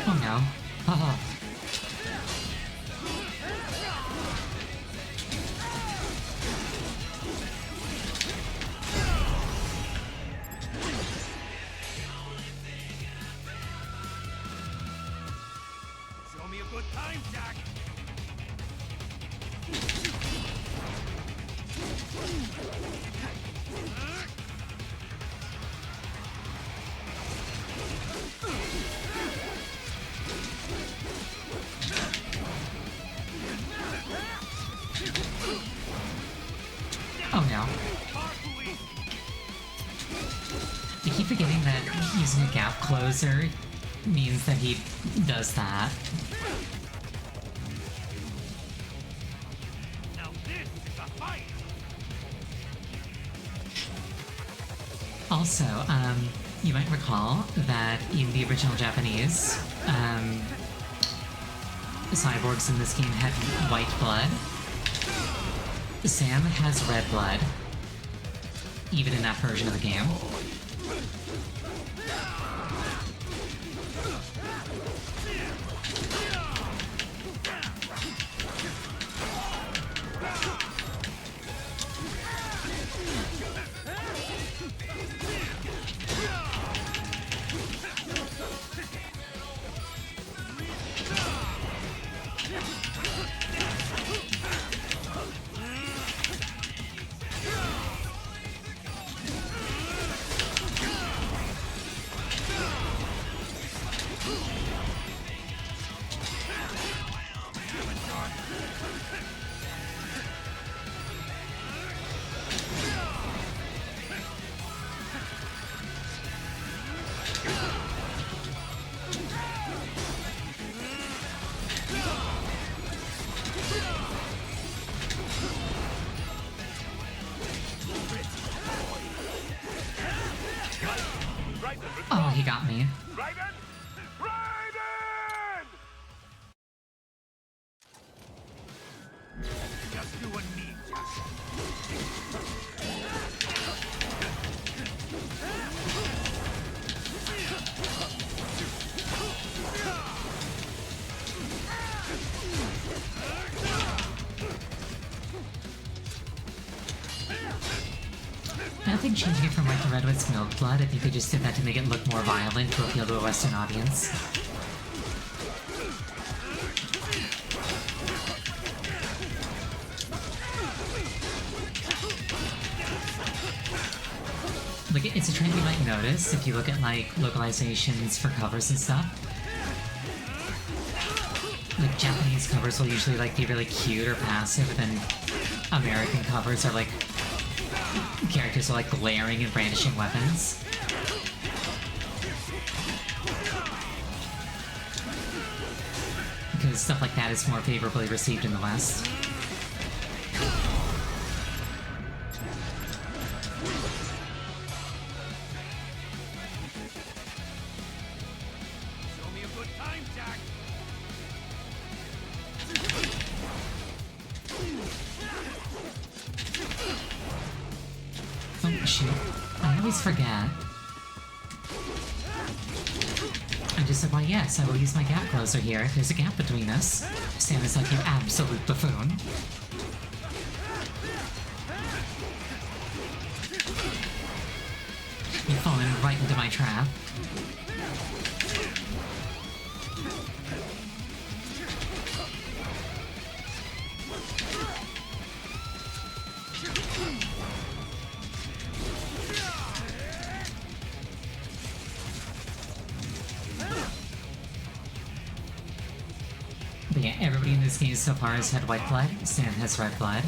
Speaker 1: Oh no. Oh.
Speaker 5: Show me a good time, Jack.
Speaker 1: Oh no. I keep forgetting that using a gap closer means that he does that.
Speaker 5: Now this is a fight.
Speaker 1: Also, you might recall that in the original Japanese, cyborgs in this game had white blood. Sam has red blood, even in that version of the game. Oh, he got me.
Speaker 2: Raiden! Raiden!
Speaker 5: Just do a knee, Jack.
Speaker 1: I think changing it from white to red was milk blood. I think they just did that to make it look more violent to appeal to a Western audience. Like, it's a trend you might notice if you look at, like, localizations for covers and stuff. Like, Japanese covers will usually, like, be really cute or passive, but then American covers are, like, characters are, like, glaring and brandishing weapons. Because stuff like that is more favorably received in the West. Shoot. I always forget. I'm just like, why yes, I will use my gap closer here. There's a gap between us. Sam is like, you absolute buffoon. You've fallen right into my trap. But yeah, everybody in this game so far has had white blood. Sam has red blood.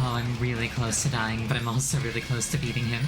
Speaker 1: Oh, I'm really close to dying, but I'm also really close to beating him.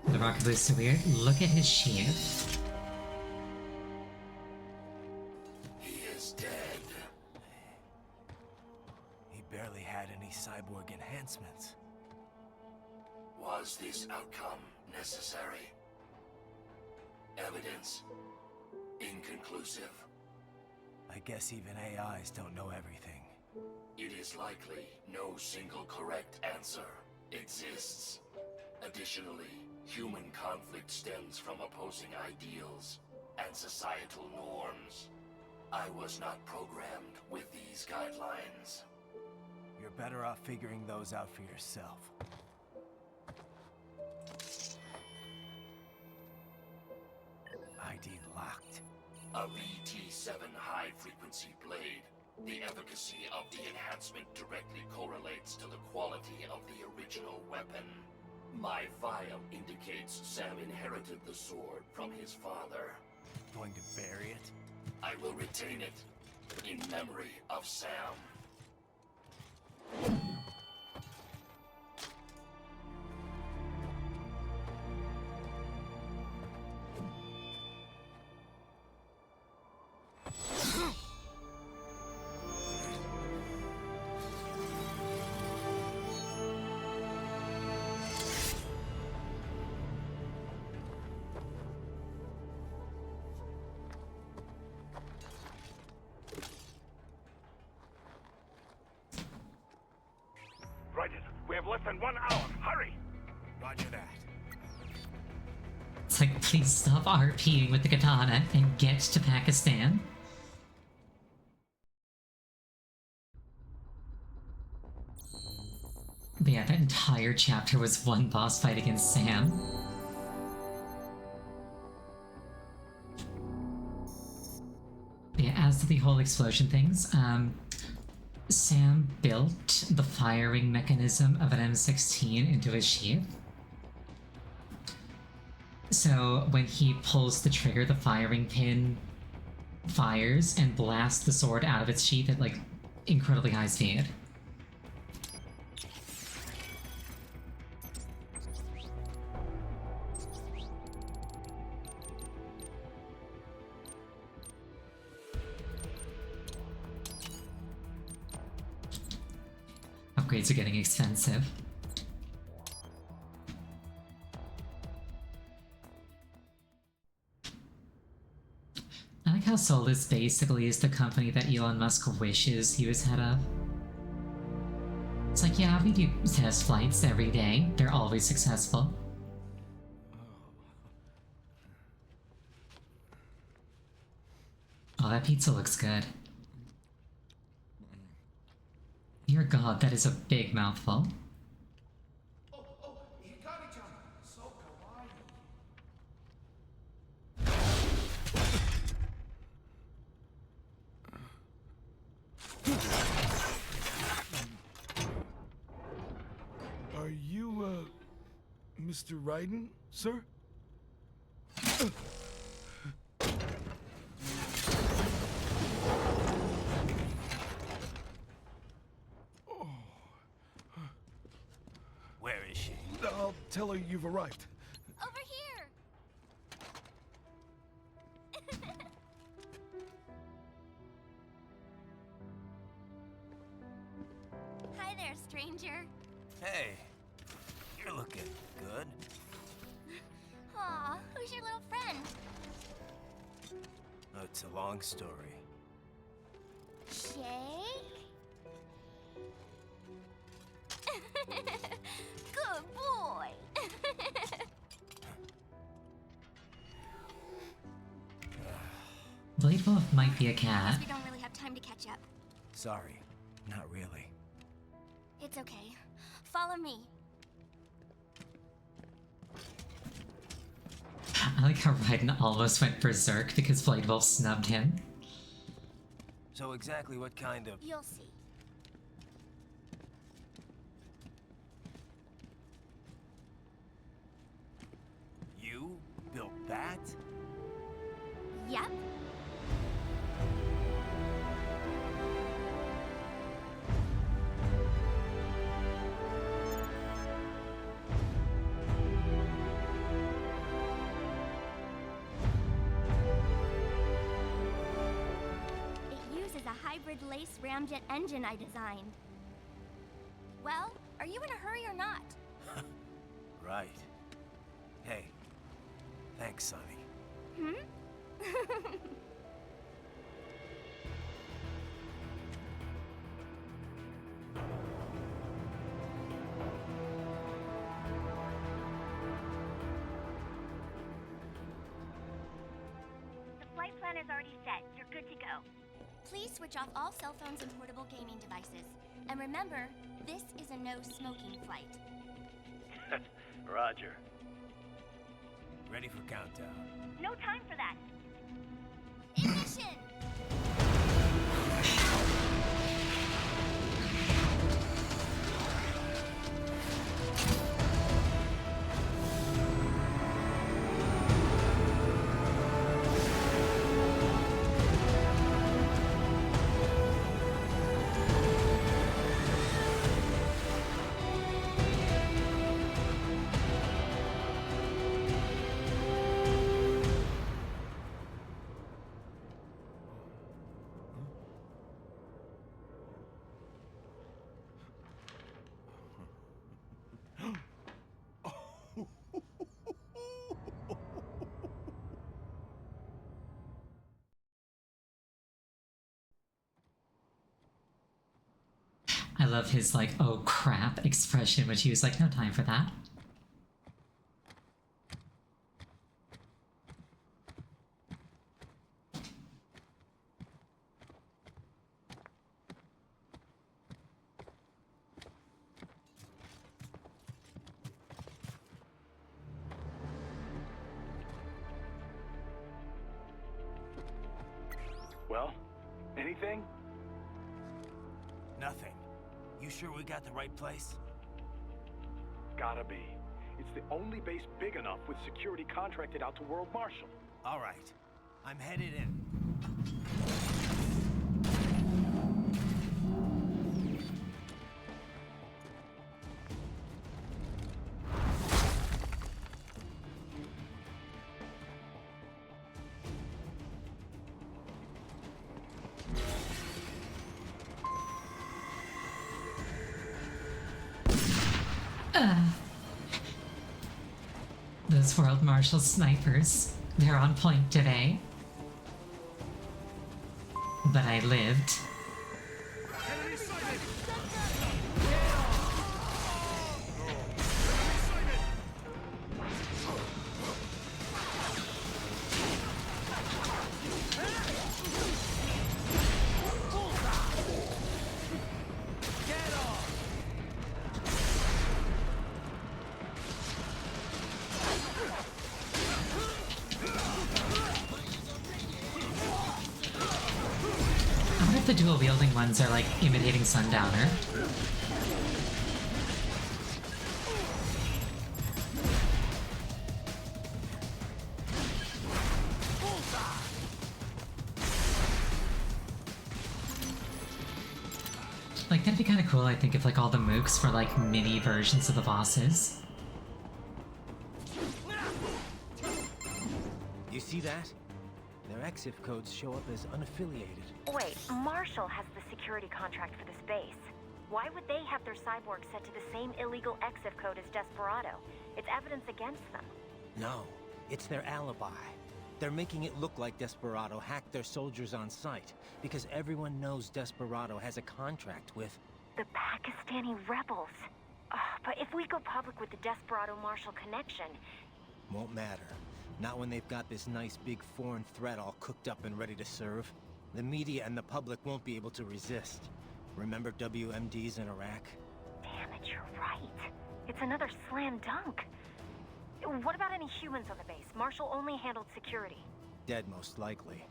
Speaker 1: The rocket boost is weird. Look at his shield.
Speaker 4: He is dead.
Speaker 3: He barely had any cyborg enhancements.
Speaker 4: Was this outcome necessary? Evidence inconclusive.
Speaker 3: I guess even AIs don't know everything.
Speaker 4: It is likely no single correct answer exists. Additionally, human conflict stems from opposing ideals and societal norms. I was not programmed with these guidelines.
Speaker 3: You're better off figuring those out for yourself. ID locked.
Speaker 4: A VT-7 high-frequency blade. The efficacy of the enhancement directly correlates to the quality of the original weapon. My file indicates Sam inherited the sword from his father.
Speaker 3: Going to bury it?
Speaker 4: I will retain it in memory of Sam.
Speaker 6: than 1 hour. Hurry!
Speaker 3: Roger that.
Speaker 1: It's like, please stop RPing with the katana and get to Pakistan. But yeah, that entire chapter was one boss fight against Sam. But yeah, as to the whole explosion things, Sam built the firing mechanism of an M16 into his sheath. So when he pulls the trigger, the firing pin fires and blasts the sword out of its sheath at like incredibly high speed. Upgrades are getting expensive. I like how Solus basically is the company that Elon Musk wishes he was head of. It's like, yeah, we do test flights every day. They're always successful. Oh, that pizza looks good. Dear God, that is a big mouthful.
Speaker 9: Are you, Mr. Raiden, sir?
Speaker 3: Where is she?
Speaker 9: I'll tell her you've arrived.
Speaker 8: Over here! Hi there, stranger.
Speaker 3: Hey, you're looking good.
Speaker 8: Aw, who's your little friend?
Speaker 3: Oh, it's a long story.
Speaker 8: Shake? Good boy.
Speaker 1: Blade Wolf might be a cat.
Speaker 8: We don't really have time to catch up.
Speaker 3: Sorry, not really.
Speaker 8: It's okay. Follow me.
Speaker 1: I like how Raiden almost went berserk because Blade Wolf snubbed him.
Speaker 3: So exactly what kind of...
Speaker 8: You'll see.
Speaker 3: You built that?
Speaker 8: Yep. It uses a hybrid lace ramjet engine I designed. Well, are you in a hurry or not?
Speaker 3: Right. Hey, thanks, Sonny.
Speaker 8: Hmm? The flight plan is already set. You're good to go. Please switch off all cell phones and portable gaming devices. And remember, this is a no-smoking flight.
Speaker 3: Roger. Ready for countdown.
Speaker 8: No time for that. Ignition!
Speaker 1: love his, like, oh crap expression, which he was like, no time for that.
Speaker 7: Well, anything?
Speaker 3: Nothing. You sure we got the right place?
Speaker 7: Gotta be. It's the only base big enough with security contracted out to World Marshal.
Speaker 3: All right. I'm headed in.
Speaker 1: Those World Marshal snipers, they're on point today. But I lived. The dual wielding ones are like imitating Sundowner. Like, that'd be kind of cool, I think, if like all the mooks were like mini versions of the bosses.
Speaker 3: You see that? Their EXIF codes show up as unaffiliated.
Speaker 10: Wait, Marshall has the security contract for this base. Why would they have their cyborg set to the same illegal EXIF code as Desperado? It's evidence against them.
Speaker 3: No, it's their alibi. They're making it look like Desperado hacked their soldiers on site, because everyone knows Desperado has a contract with...
Speaker 10: The Pakistani rebels. But if we go public with the Desperado-Marshall connection...
Speaker 3: Won't matter. Not when they've got this nice big foreign threat all cooked up and ready to serve. The media and the public won't be able to resist. Remember WMDs in Iraq?
Speaker 10: Damn it, you're right. It's another slam dunk. What about any humans on the base? Marshall only handled security.
Speaker 3: Dead, most likely.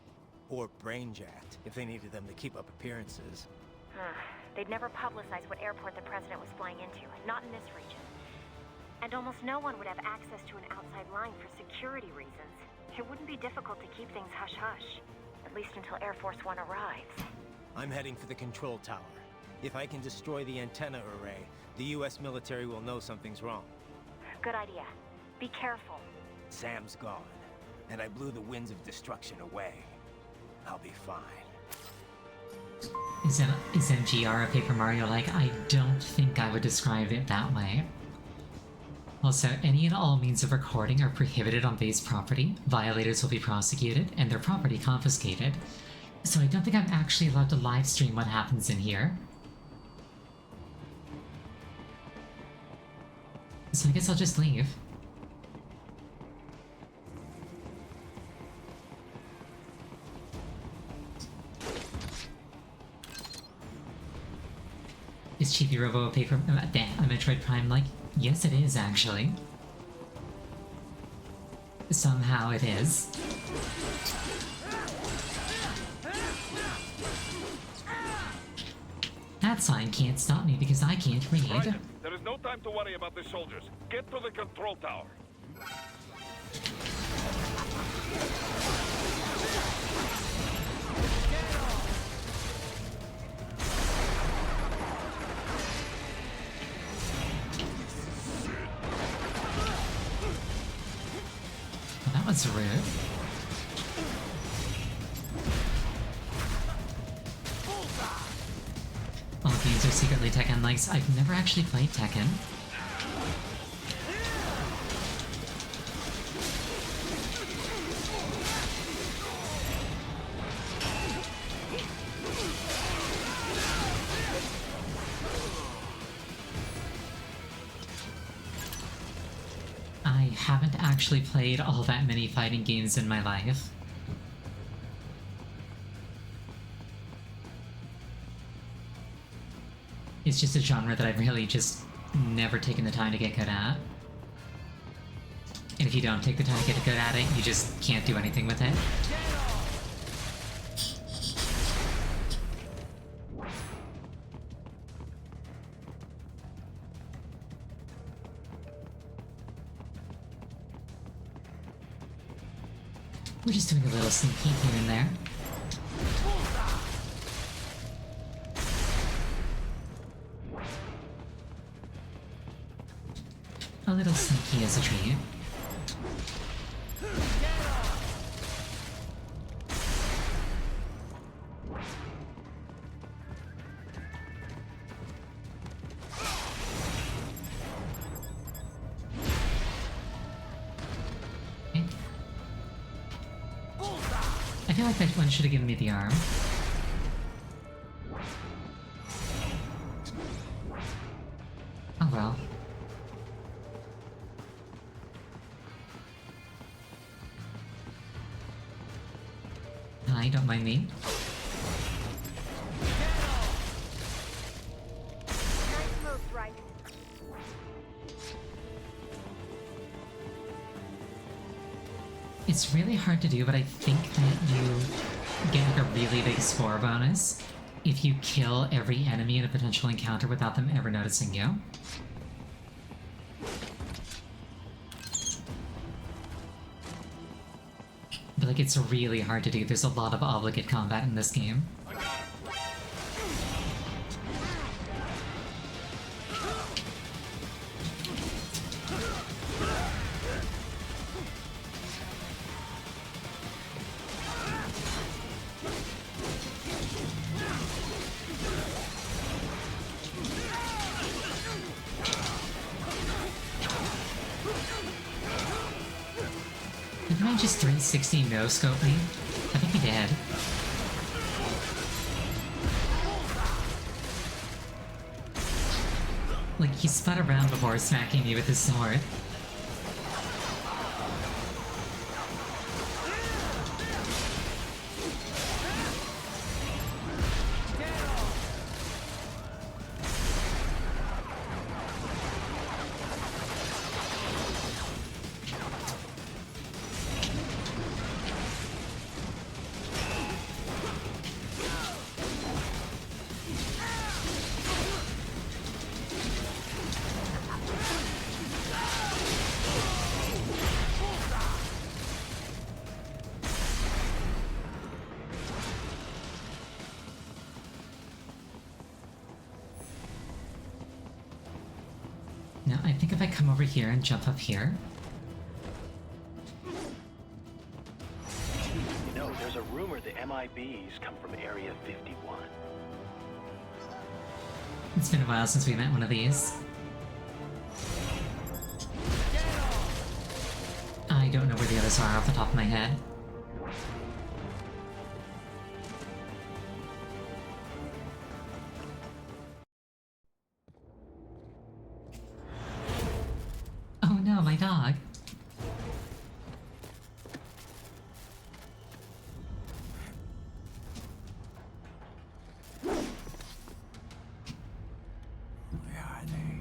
Speaker 3: Or brain-jacked, if they needed them to keep up appearances.
Speaker 10: They'd never publicize what airport the president was flying into, not in this region. And almost no one would have access to an outside line for security reasons. It wouldn't be difficult to keep things hush-hush. At least until Air Force One arrives.
Speaker 3: I'm heading for the control tower. If I can destroy the antenna array, the US military will know something's wrong.
Speaker 10: Good idea. Be careful.
Speaker 3: Sam's gone, and I blew the winds of destruction away. I'll be fine.
Speaker 1: Is MGR a Paper Mario like? I don't think I would describe it that way. Also, any and all means of recording are prohibited on base property. Violators will be prosecuted, and their property confiscated. So I don't think I'm actually allowed to live stream what happens in here. So I guess I'll just leave. Is Chibi Robo a paper... a Metroid Prime like? Yes, it is, actually. Somehow it is. That sign can't stop me because I can't read.
Speaker 6: Raiden, there is no time to worry about the soldiers. Get to the control tower.
Speaker 1: That was rude. All games are secretly Tekken likes. I've never actually played Tekken. actually played all that many fighting games in my life. It's just a genre that I've really just never taken the time to get good at. And if you don't take the time to get good at it, you just can't do anything with it. We're just doing a little sneak peek here and there. A little sneaky as a treat. I feel like that one should have given me the arm. Oh well. Hi, don't mind me.
Speaker 10: Nice move, Raiden.
Speaker 1: It's really hard to do, but I think that you get like a really big score bonus if you kill every enemy in a potential encounter without them ever noticing you. But like, it's really hard to do. There's a lot of obligate combat in this game. Didn't I just 360 no-scope me? I think he did. Like, he spun around before smacking me with his sword. Now, I think if I come over here and jump up here...
Speaker 7: You know, there's a rumor the MIBs come from Area 51.
Speaker 1: It's been a while since we met one of these. I don't know where the others are off the top of my head. Oh no, my dog.
Speaker 3: Where are they?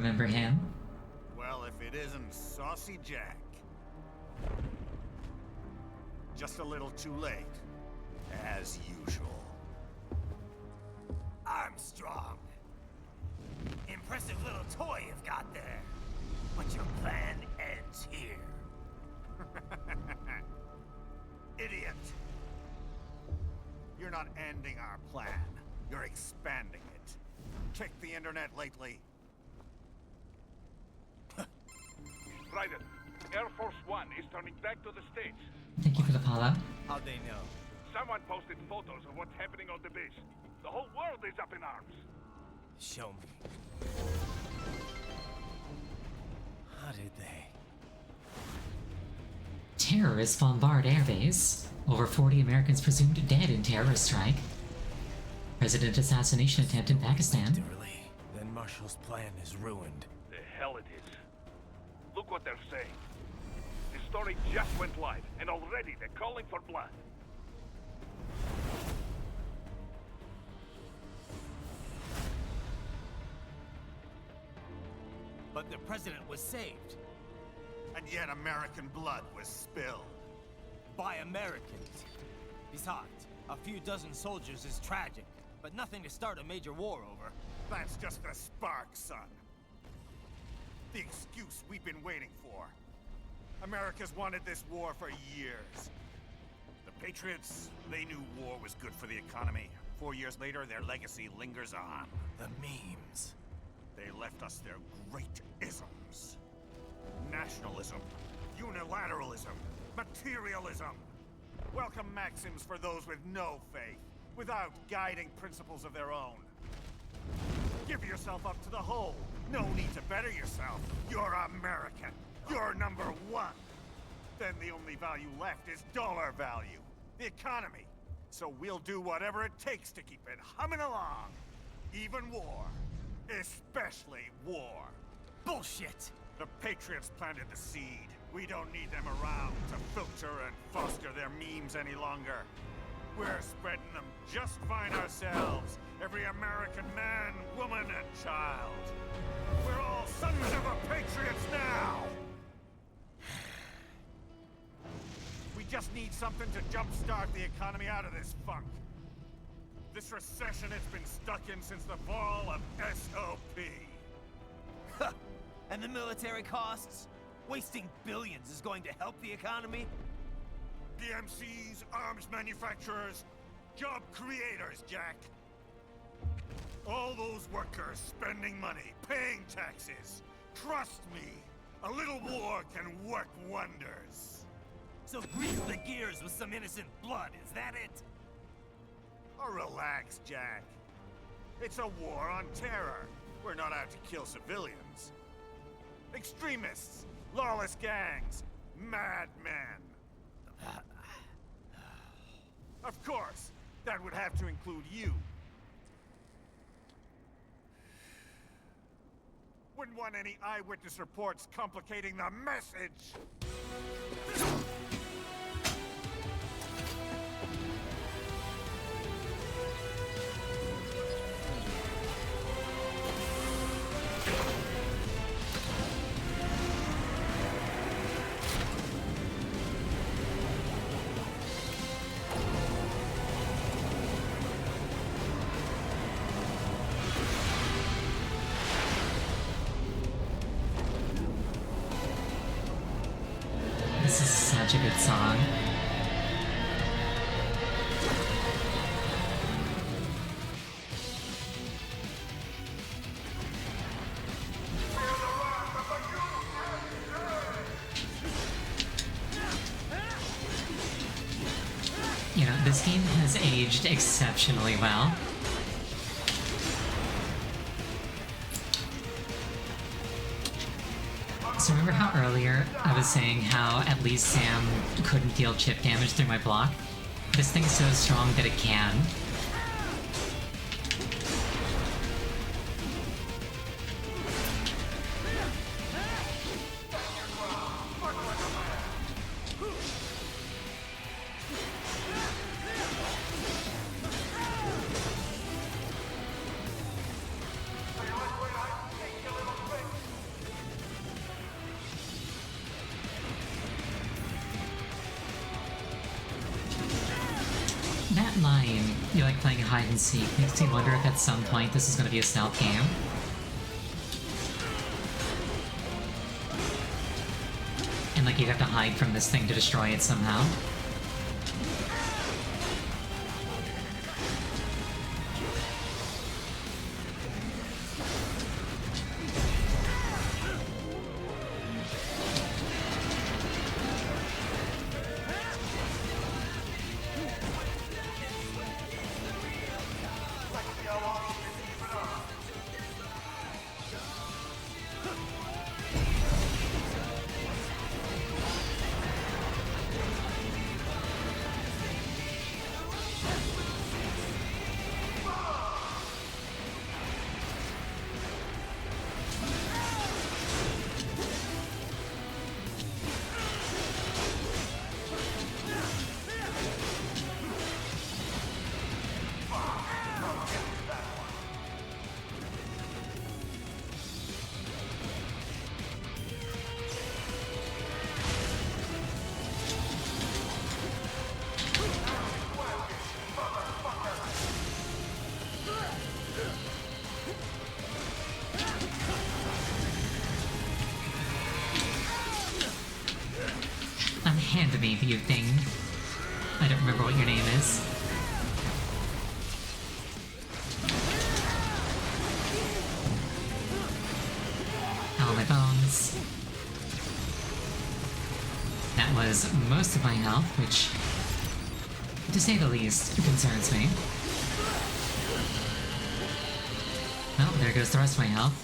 Speaker 1: remember him.
Speaker 11: Well, if it isn't Saucy Jack. Just a little too late, as usual.
Speaker 3: Armstrong. Impressive little toy you've got there. But your plan ends here.
Speaker 11: Idiot! You're not ending our plan. You're expanding it. Checked the internet lately?
Speaker 6: Raiden, Air Force One is turning back to the States.
Speaker 1: Thank you for the follow.
Speaker 3: How'd they know?
Speaker 6: Someone posted photos of what's happening on the base. The whole world is up in arms.
Speaker 3: Show me. How did they?
Speaker 1: Terrorists bombard airbase. Over 40 Americans presumed dead in terrorist strike. President assassination attempt in Pakistan.
Speaker 3: Literally. Then Marshall's plan is ruined.
Speaker 6: The hell it is. Look what they're saying. The story just went live, and already they're calling for blood.
Speaker 3: But the president was saved.
Speaker 11: And yet American blood was spilled.
Speaker 3: By Americans. Besides, a few dozen soldiers is tragic, but nothing to start a major war over.
Speaker 11: That's just a spark, son. The excuse we've been waiting for. America's wanted this war for years. The Patriots, they knew war was good for the economy. 4 years later, their legacy lingers on.
Speaker 3: The memes.
Speaker 11: They left us their great isms. Nationalism, unilateralism, materialism. Welcome maxims for those with no faith, without guiding principles of their own. Give yourself up to the whole. No need to better yourself. You're American. You're number one. Then the only value left is dollar value. The economy. So we'll do whatever it takes to keep it humming along. Even war. Especially war.
Speaker 3: Bullshit!
Speaker 11: The Patriots planted the seed. We don't need them around to filter and foster their memes any longer. We're spreading them just fine ourselves. Every American man, woman, and child. We're all sons of the Patriots now! We just need something to jumpstart the economy out of this funk. This recession it's been stuck in since the fall of SOP.
Speaker 3: And the military costs? Wasting billions is going to help the economy?
Speaker 11: DMCs, arms manufacturers, job creators, Jack. All those workers spending money, paying taxes. Trust me, a little war can work wonders.
Speaker 3: So grease the gears with some innocent blood, is that it?
Speaker 11: Oh, relax, Jack. It's a war on terror. We're not out to kill civilians. Extremists, lawless gangs, madmen. Of course, that would have to include you. Wouldn't want any eyewitness reports complicating the message.
Speaker 1: This is such a good song. You know, this game has aged exceptionally well. So remember how earlier I was saying how at least Sam couldn't deal chip damage through my block? This thing's so strong that it can. you like playing hide and seek. Makes me wonder if at some point this is going to be a stealth game. And like you have to hide from this thing to destroy it somehow. Hand me, you thing. I don't remember what your name is. All my bones. That was most of my health, which, to say the least, concerns me. Well, there goes the rest of my health.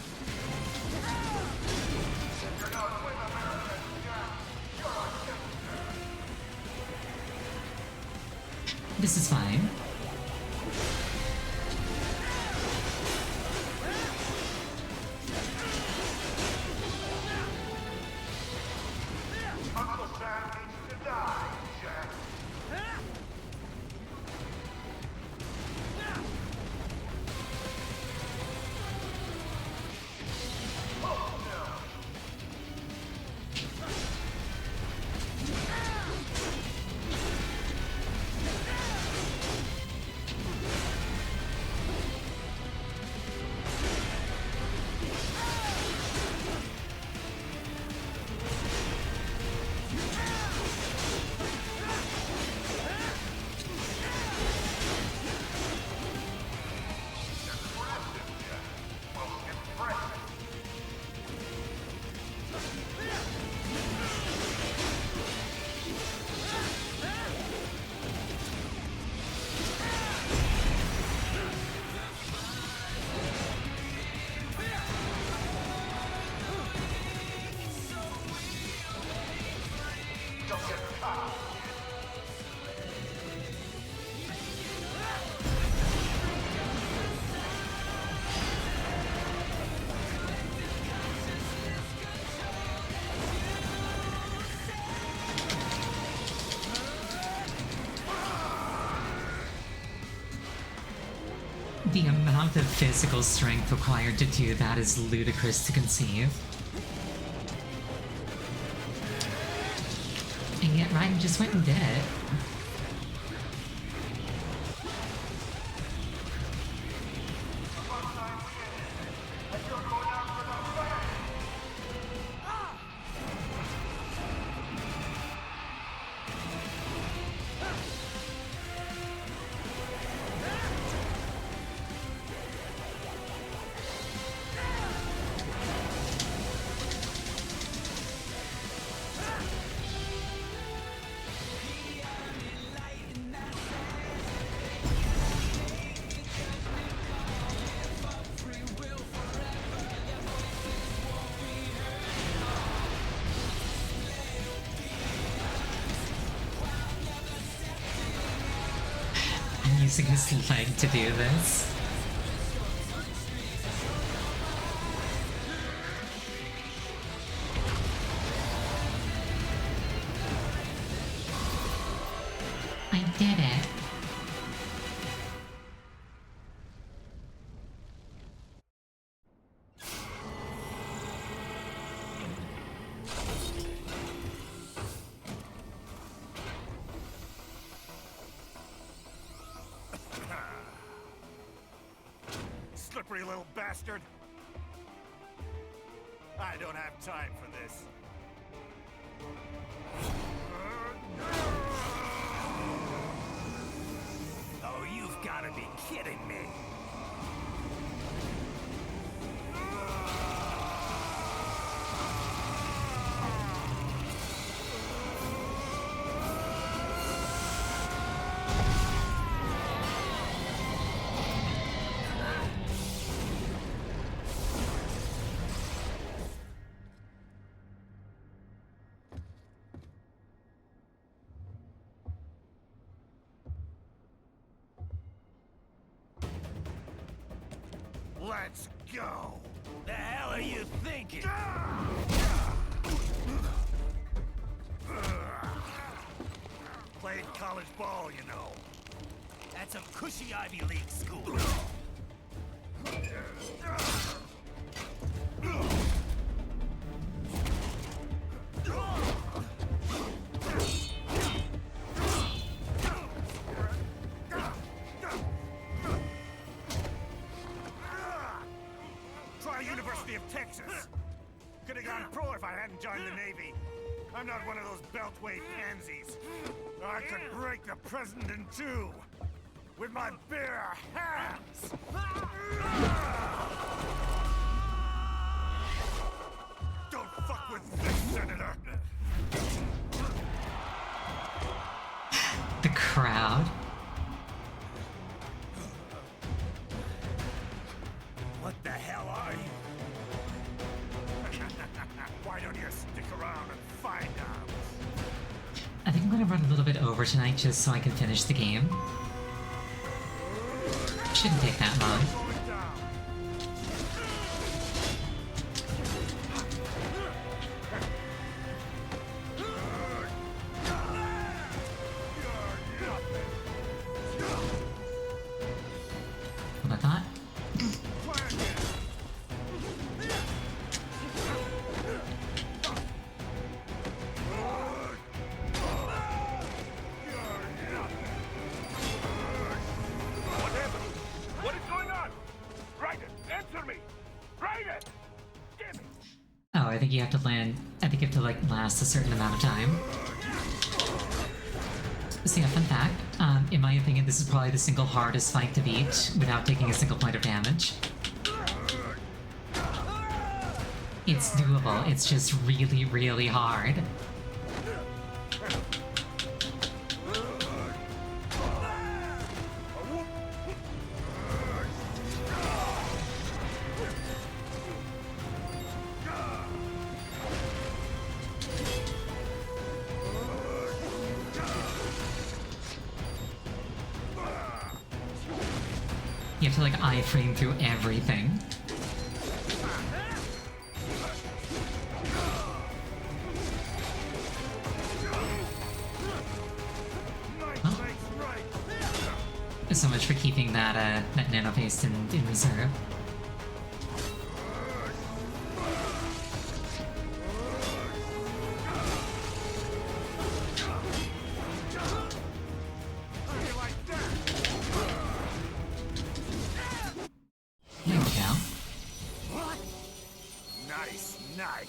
Speaker 1: This is fine. The amount of physical strength required to do that is ludicrous to conceive. And yet Raiden just went and did it. Using his leg to do this. I did it.
Speaker 11: slippery little bastard! I don't have time for this. Oh, you've got to be kidding me! Let's go! The hell are you thinking? Played college ball, you know. That's a cushy Ivy League school. Try University of Texas. Could have gone pro if I hadn't joined the Navy. I'm not one of those beltway pansies. I could break the president in two with my bare hands. Don't fuck with this, Senator.
Speaker 1: The crowd.
Speaker 11: What the hell are you? Why don't you stick around and find out?
Speaker 1: I think I'm gonna run a little bit over tonight just so I can finish the game. Shouldn't take that long. What I thought.
Speaker 6: What is going on? Raiden, answer me! Raiden! Damn it!
Speaker 1: Oh, I think you have to land. I think you have to like last a certain amount of time. So yeah, fun fact. In my opinion, this is probably the single hardest fight to beat without taking a single point of damage. It's doable. It's just really, really hard. You have to like iframe through everything. So much for keeping that that nano paste in reserve. There we go.
Speaker 11: Nice, nice.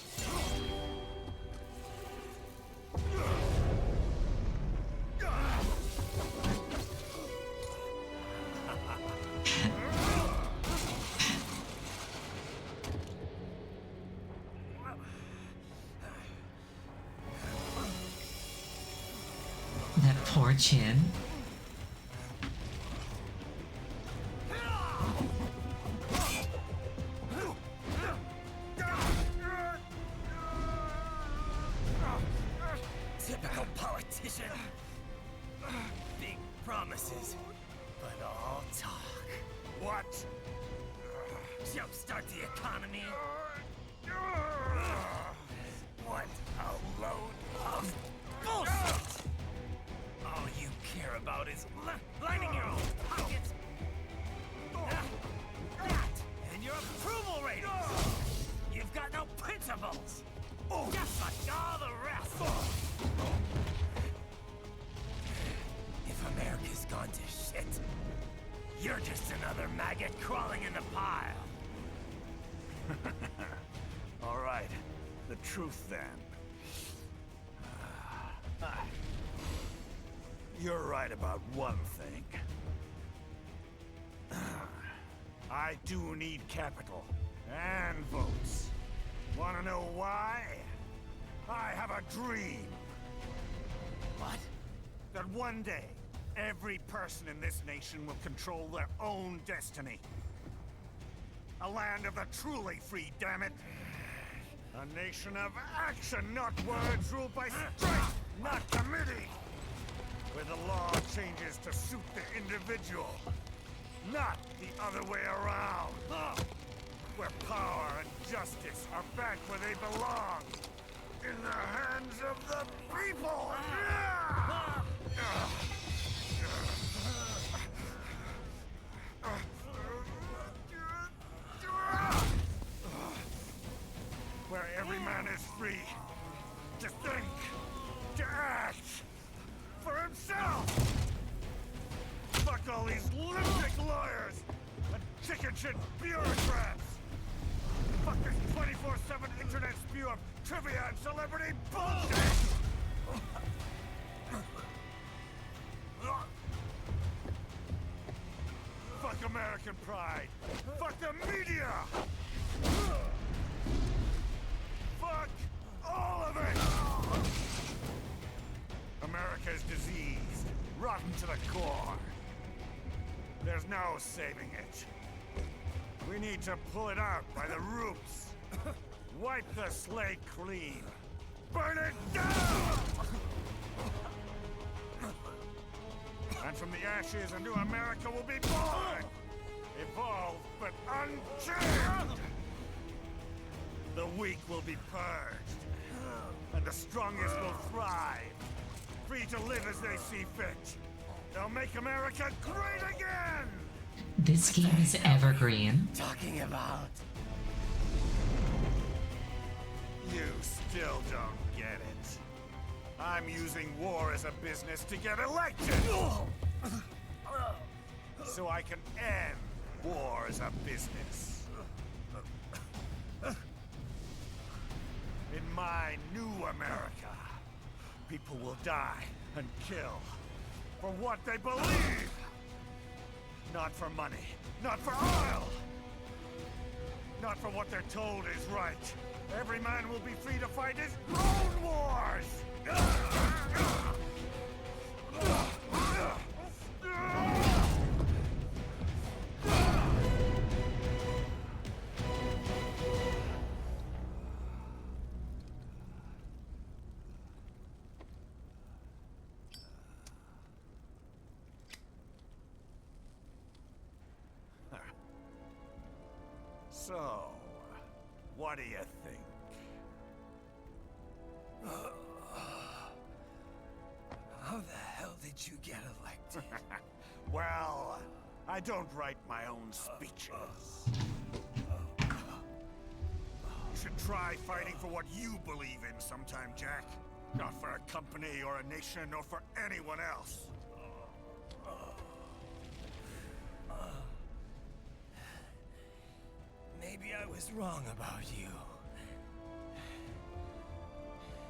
Speaker 1: That poor chin.
Speaker 3: Typical politician. Big promises, but all talk.
Speaker 11: What?
Speaker 3: Jumpstart the economy. What a load of bullshit! All you care about is lining your own pockets. That and your approval ratings. You've got no principles. Just like all the rest. If America's gone to shit, you're just another maggot crawling in the pile.
Speaker 11: the truth then. You're right about one thing. I do need capital and votes. Wanna know why? I have a dream.
Speaker 3: What?
Speaker 11: That one day, every person in this nation will control their own destiny. A land of the truly free, damn it! A nation of action, not words, ruled by strength, not committee! Where the law changes to suit the individual, not the other way around. Where power and justice are back where they belong. In the hands of the people! Where every man is free to think, to act for himself! Fuck all these lunatic lawyers and chicken shit bureaucrats! Fuck this 24/7 internet spew of trivia and celebrity bullshit! Fuck American pride! Fuck the media! Fuck all of it! America is diseased, rotten to the core. There's no saving it. We need to pull it out by the roots. Wipe the slate clean. Burn it down! And from the ashes, a new America will be born! Evolved, but unchained! The weak will be purged. And the strongest will thrive. Free to live as they see fit. They'll make America great again!
Speaker 1: This game is evergreen.
Speaker 3: Talking about?
Speaker 11: You still don't get it. I'm using war as a business to get elected! So I can end war as a business. In my new America, people will die and kill for what they believe! Not for money, not for oil! Not for what they're told is right. Every man will be free to fight his own wars! So, what do you think?
Speaker 3: How the hell did you get elected?
Speaker 11: Well, I don't write my own speeches. You should try fighting for what you believe in sometime, Jack. Not for a company or a nation or for anyone else.
Speaker 3: Maybe I was wrong about you.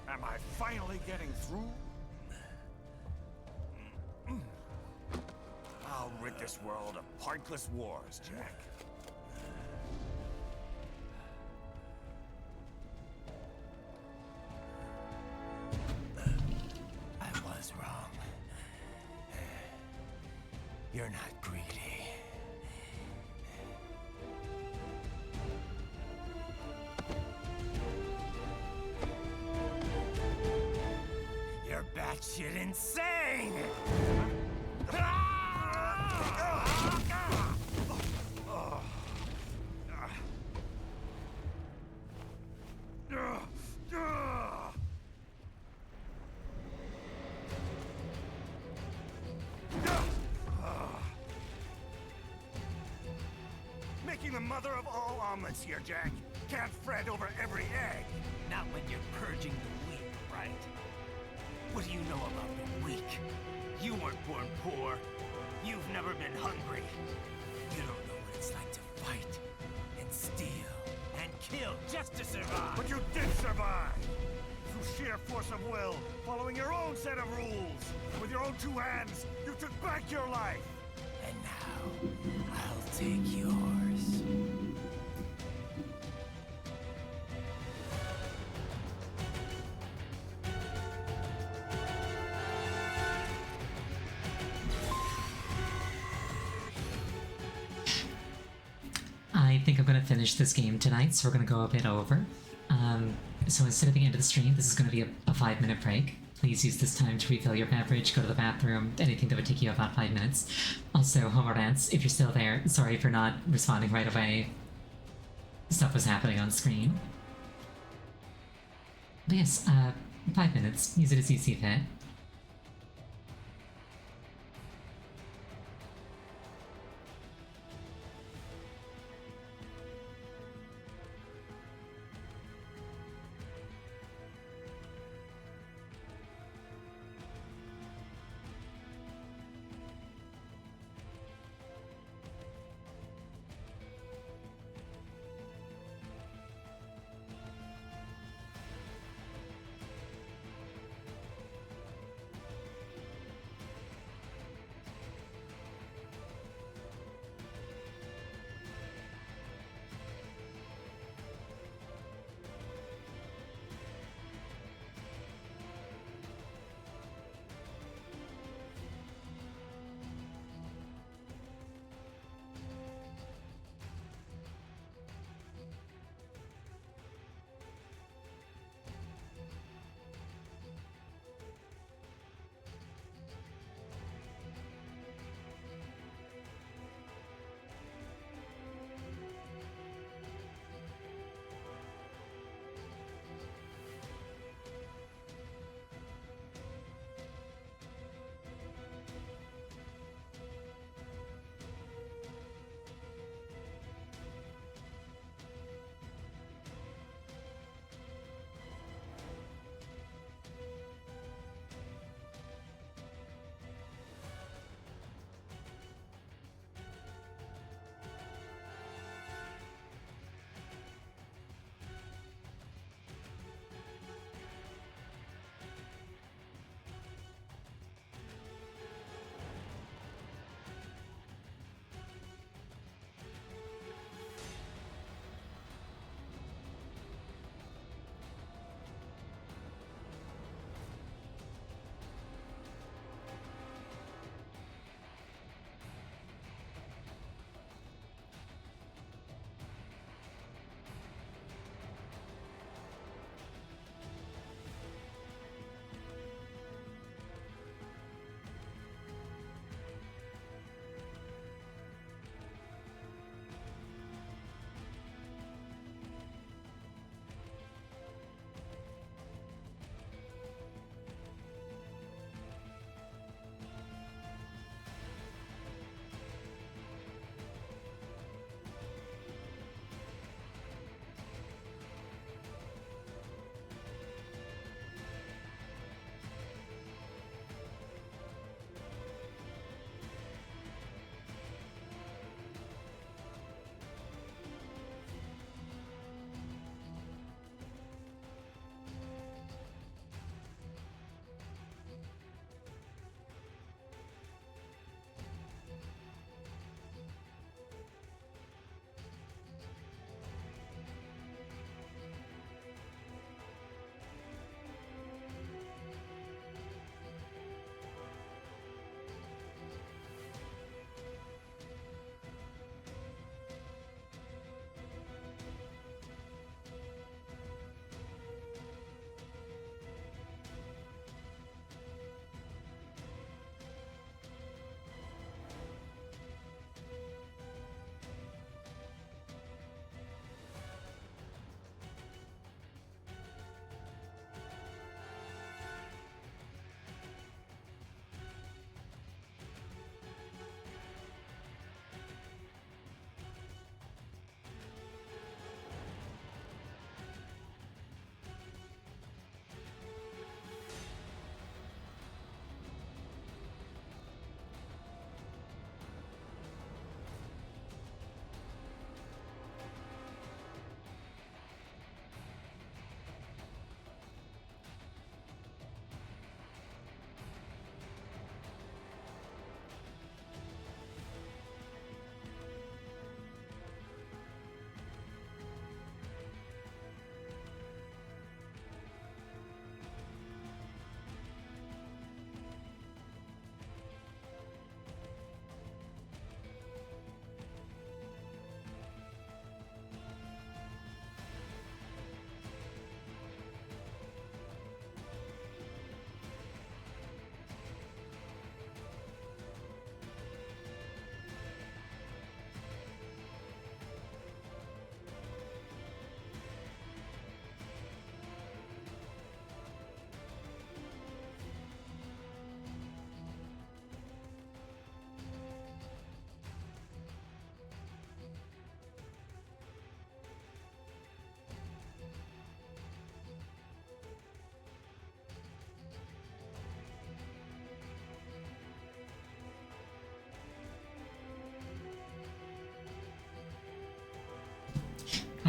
Speaker 11: Am I finally getting through? I'll rid this world of pointless wars, Jack.
Speaker 3: I was wrong. You're not greedy. You're batshit insane!
Speaker 11: Making the mother of all omelets here, Jack. Can't fret over every egg.
Speaker 3: Not when you're purging the weak, right? What do you know about the weak? You weren't born poor. You've never been hungry. You don't know what it's like to fight, and steal, and killed just to survive.
Speaker 11: But you did survive! Through sheer force of will, following your own set of rules. With your own 2 hands, you took back your life!
Speaker 3: And now, I'll take yours.
Speaker 1: I think I'm gonna finish this game tonight, so we're gonna go a bit over. So instead of the end of the stream, this is gonna be a 5-minute break. Please use this time to refill your beverage, go to the bathroom, anything that would take you about 5 minutes. Also, Homer Rants, if you're still there, sorry for not responding right away. Stuff was happening on screen. But yes, 5 minutes. Use it as you see fit.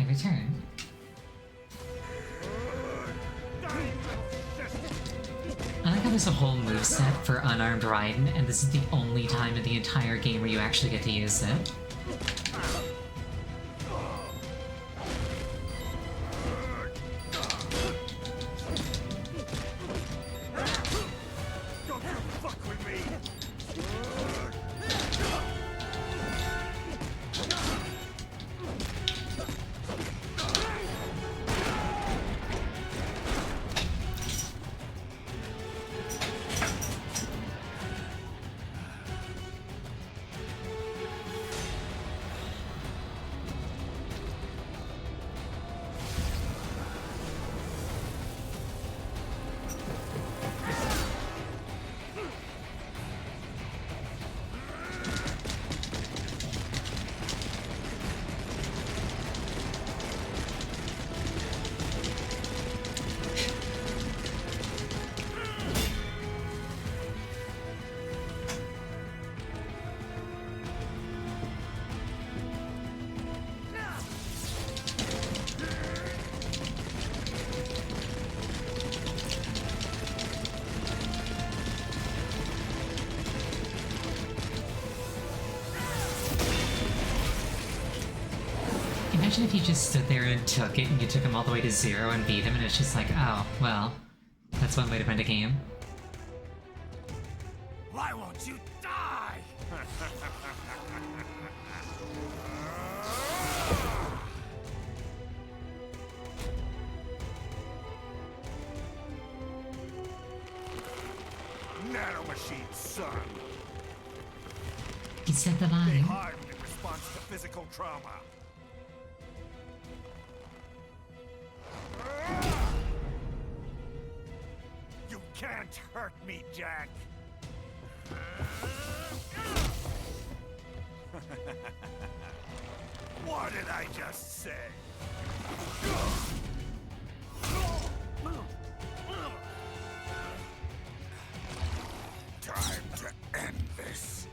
Speaker 1: I return. I like how there's a whole moveset for unarmed Raiden, and this is the only time in the entire game where you actually get to use it. Imagine if you just stood there and took it and you took him all the way to 0 and beat him and it's just like, oh, well, that's one way to find a game.
Speaker 11: Why won't you die? Nanomachine, son.
Speaker 1: He said the
Speaker 11: They
Speaker 1: line.
Speaker 11: hardened in response to physical trauma. You can't hurt me, Jack. What did I just say? Time to end this.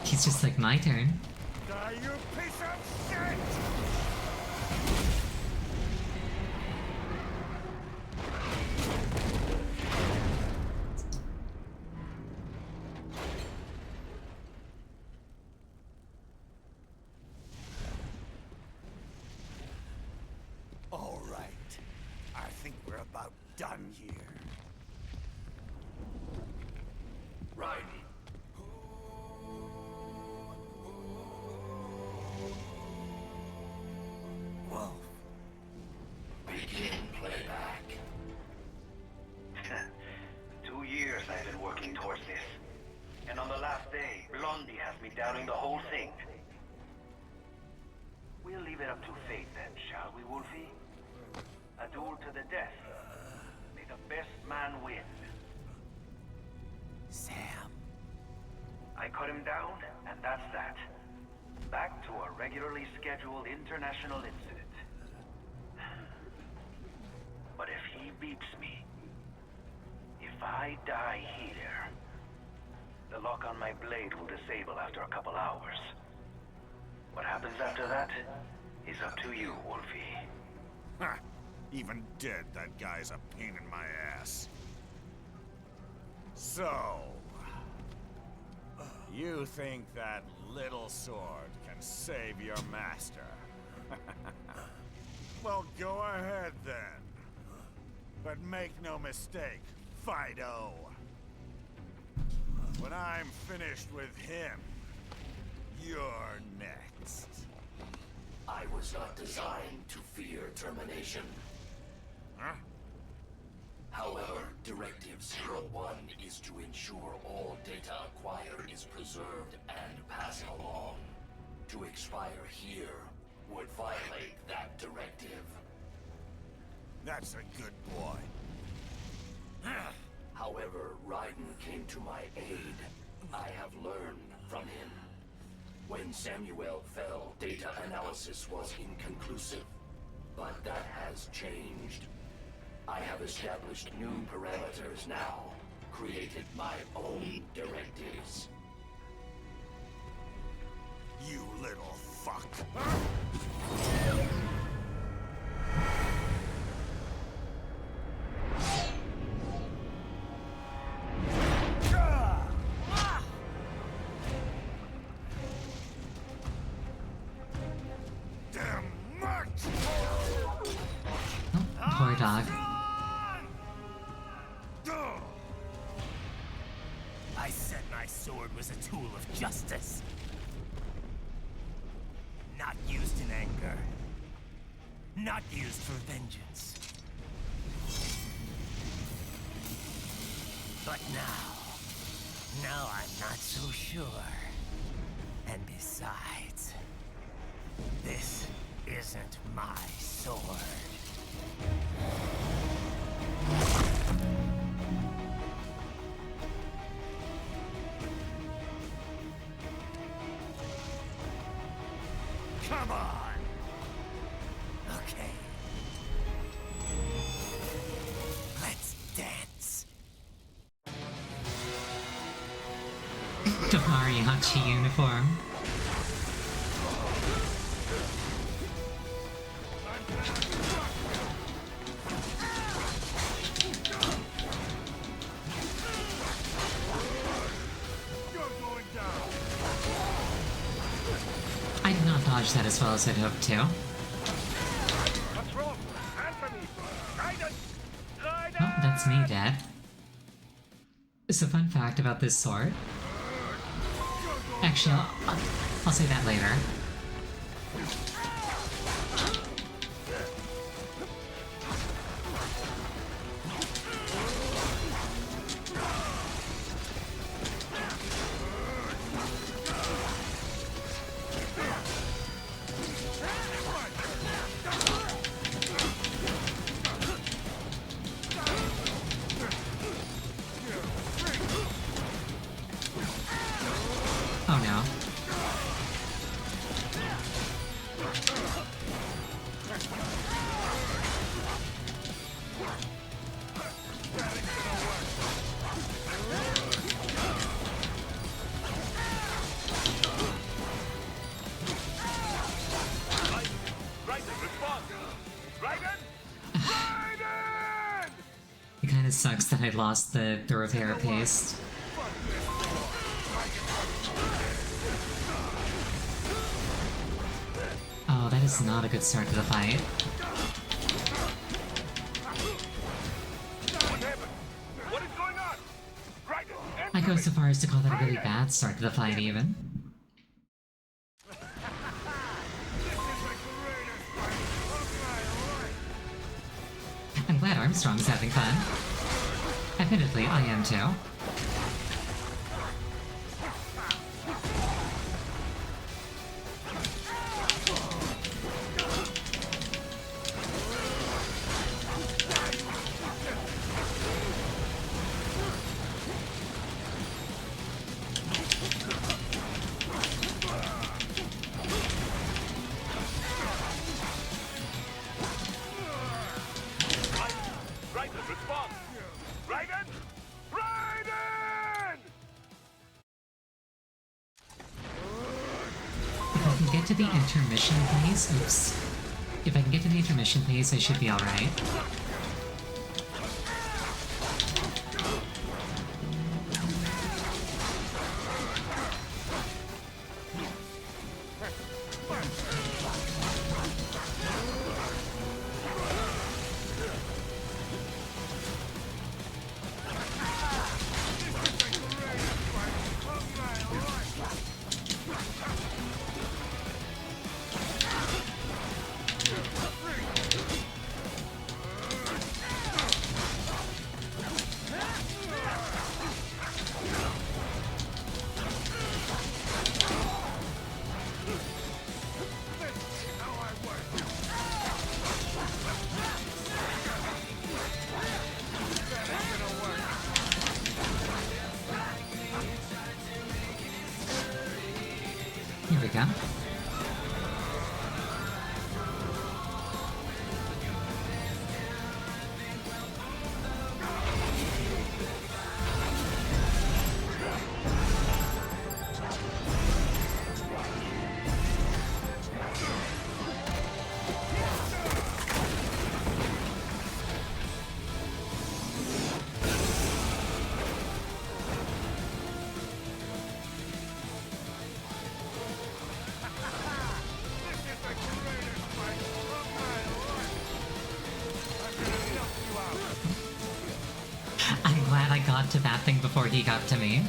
Speaker 1: He's just like, my turn.
Speaker 11: Die, you piece of shit! All right. I think we're about done here.
Speaker 4: Raiden.
Speaker 11: Wolf.
Speaker 4: Begin playback.
Speaker 7: 2 years I've been working towards this. And on the last day, Blondie has me doubting the whole thing. We'll leave it up to fate then, shall we, Wolfie? A duel to the death. May the best man win.
Speaker 3: Sam.
Speaker 7: I cut him down, and that's that. Back to a regularly scheduled international incident. But if he beats me, if I die here, the lock on my blade will disable after a couple hours. What happens after that is up to you, Wolfie.
Speaker 11: Ha! Even dead, that guy's a pain in my ass. So... you think that little sword can save your master? Well, go ahead then. But make no mistake, Fido. When I'm finished with him, you're next.
Speaker 4: I was not designed to fear termination.
Speaker 11: Huh?
Speaker 4: However, Directive 01 is to ensure all data acquired is preserved and passed along. To expire here would violate that directive.
Speaker 11: That's a good boy.
Speaker 4: However, Raiden came to my aid. I have learned from him. When Samuel fell, data analysis was inconclusive. But that has changed. I have established new parameters now. Created my own directives.
Speaker 11: You little fuck.
Speaker 5: Damn much!
Speaker 1: Oh, poor dog.
Speaker 3: I said my sword was a tool of justice. Not used in anger. Not used for vengeance. But now I'm not so sure. And besides, this isn't my sword. Come on! Okay. Let's dance.
Speaker 1: Dahari Hachi uniform. I did not dodge that as well as I'd hoped to.
Speaker 2: What's wrong? Answer me! Raiden! Raiden!
Speaker 1: Oh, that's me, Dad. So, fun fact about this sword. Actually, I'll say that later. Oh no.
Speaker 2: Raiden, respond! Raiden! Raiden!
Speaker 1: It kind of sucks that I lost the repair paste. Oh, that is not a good start to the fight.
Speaker 2: What happened? What is going on? Raiden,
Speaker 1: I go so far as to call that a really bad start to the fight, even. I'm glad Armstrong's having fun. Admittedly, I am too.
Speaker 2: Raiden, respond! Raiden! Raiden!
Speaker 1: If I can get to the intermission phase, oops. If I can get to the intermission phase, I should be alright. go. I'm glad I got to that thing before he got to me.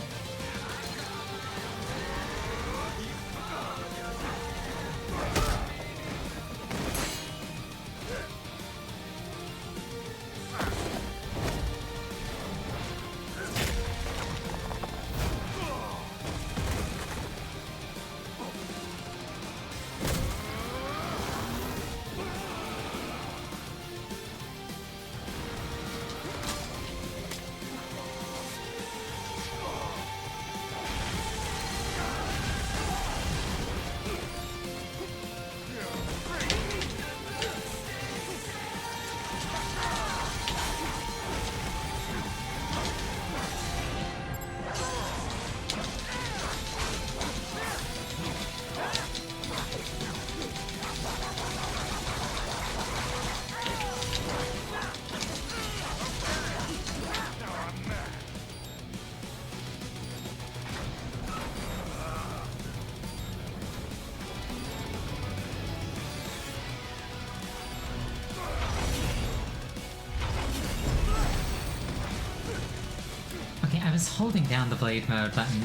Speaker 1: Okay, I was holding down the blade mode button.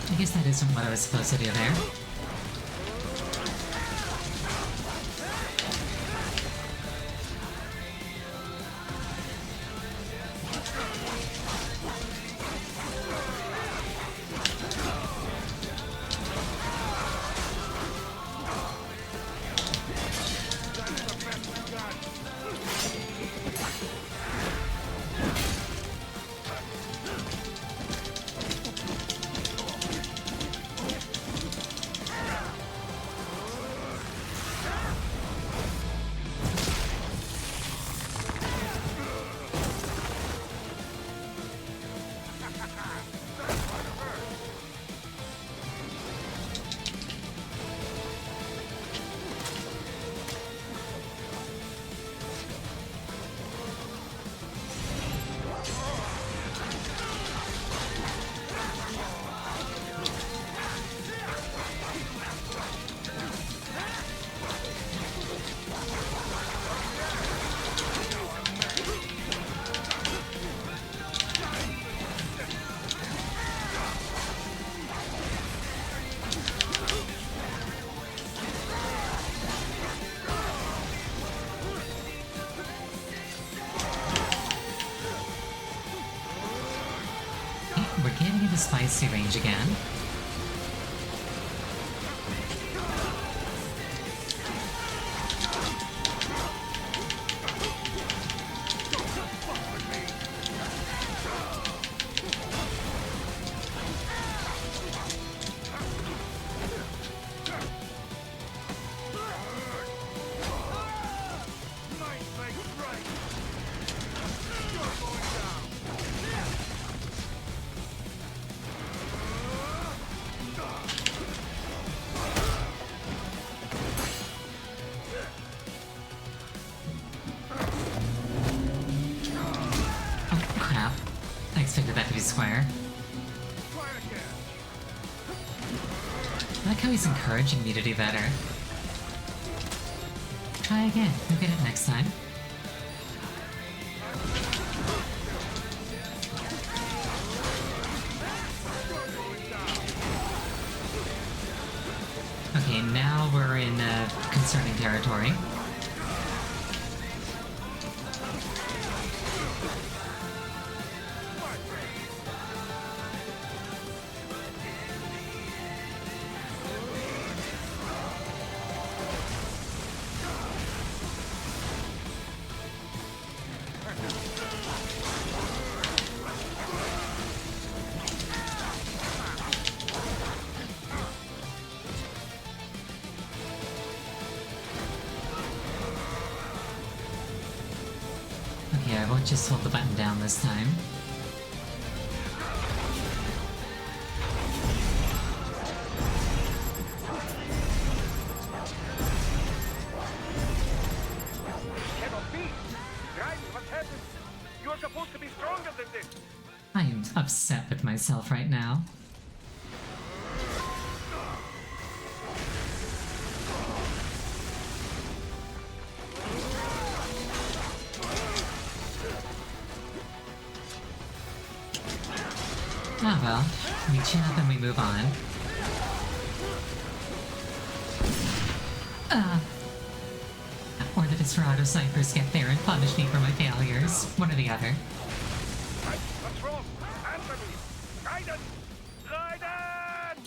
Speaker 1: I guess that isn't what I was supposed to do there. We're getting into spicy range again. Square. I like how he's encouraging me to do better. Try again, you'll get it next time. Okay, now we're in concerning territory. Okay, I won't just hold the button down this time.
Speaker 2: Cannot be! Raiden, what happened? You're supposed to be stronger than this!
Speaker 1: I am upset with myself right now. Ah well, we chat and we move on. Or the Desperado Snipers get there and punish me for my failures. One or the other.
Speaker 2: What's wrong? Answer me! Raiden! Raiden!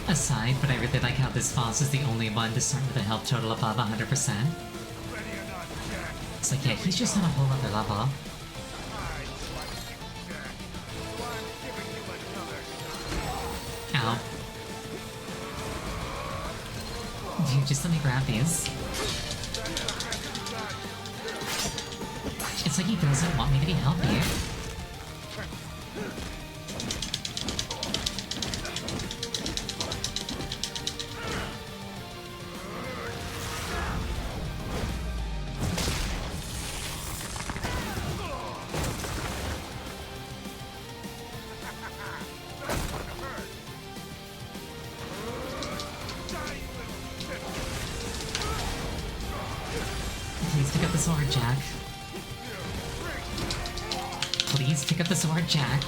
Speaker 1: Aside, but I really like how this boss is the only one to start with a health total above 100%. It's like, yeah, he's just on a whole other level. Ow. Dude, just let me grab these. It's like he doesn't want me to be healthy. Please pick up the sword, Jack. Please pick up the sword, Jack.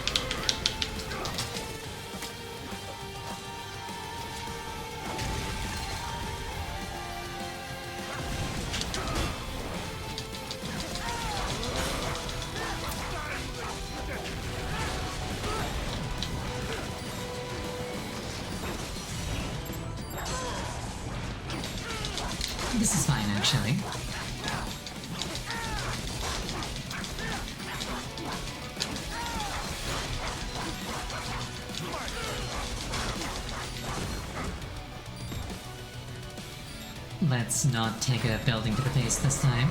Speaker 1: This is fine, actually. Let's not take a building to the face this time.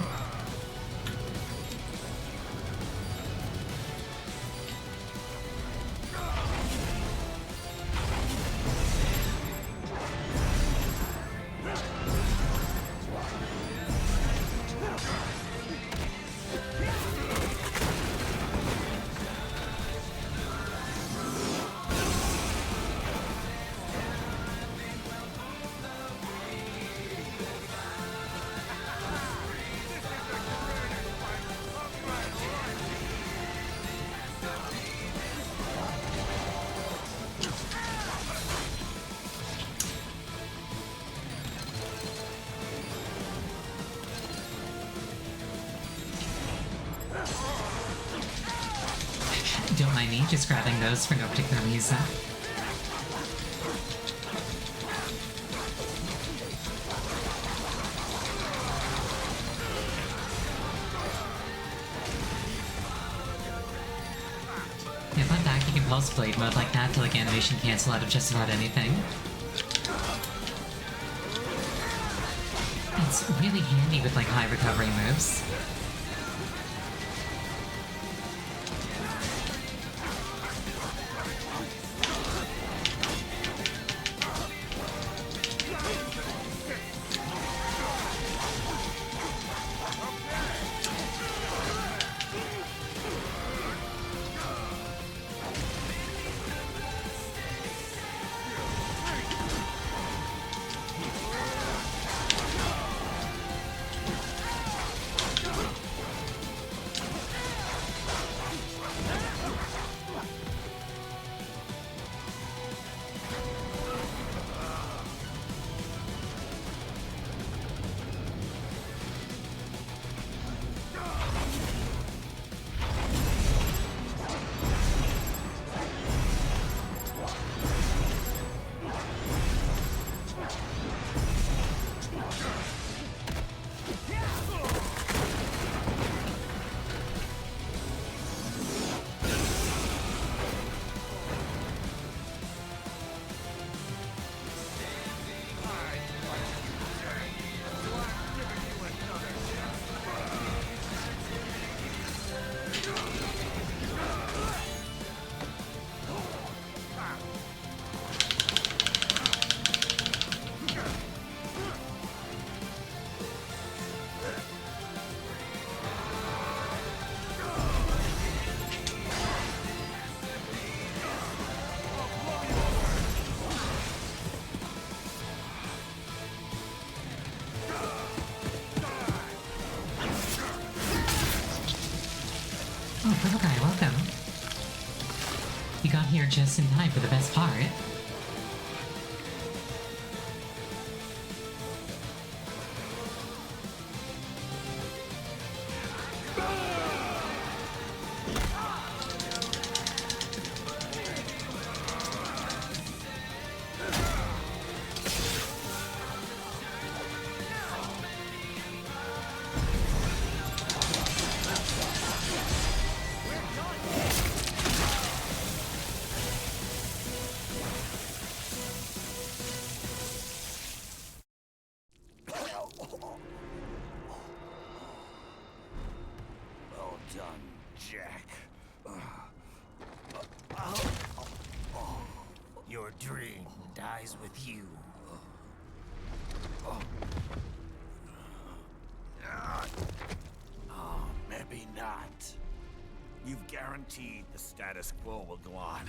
Speaker 1: Don't mind me just grabbing those for no particular reason. If I'm back, you can pulse blade mode like that to like animation cancel out of just about anything. It's really handy with like high recovery moves. Oh, Purple Guy, welcome. You got here just in time for the best part.
Speaker 11: Well done, Jack. Your dream dies with you. Oh, maybe not. You've guaranteed the status quo will go on.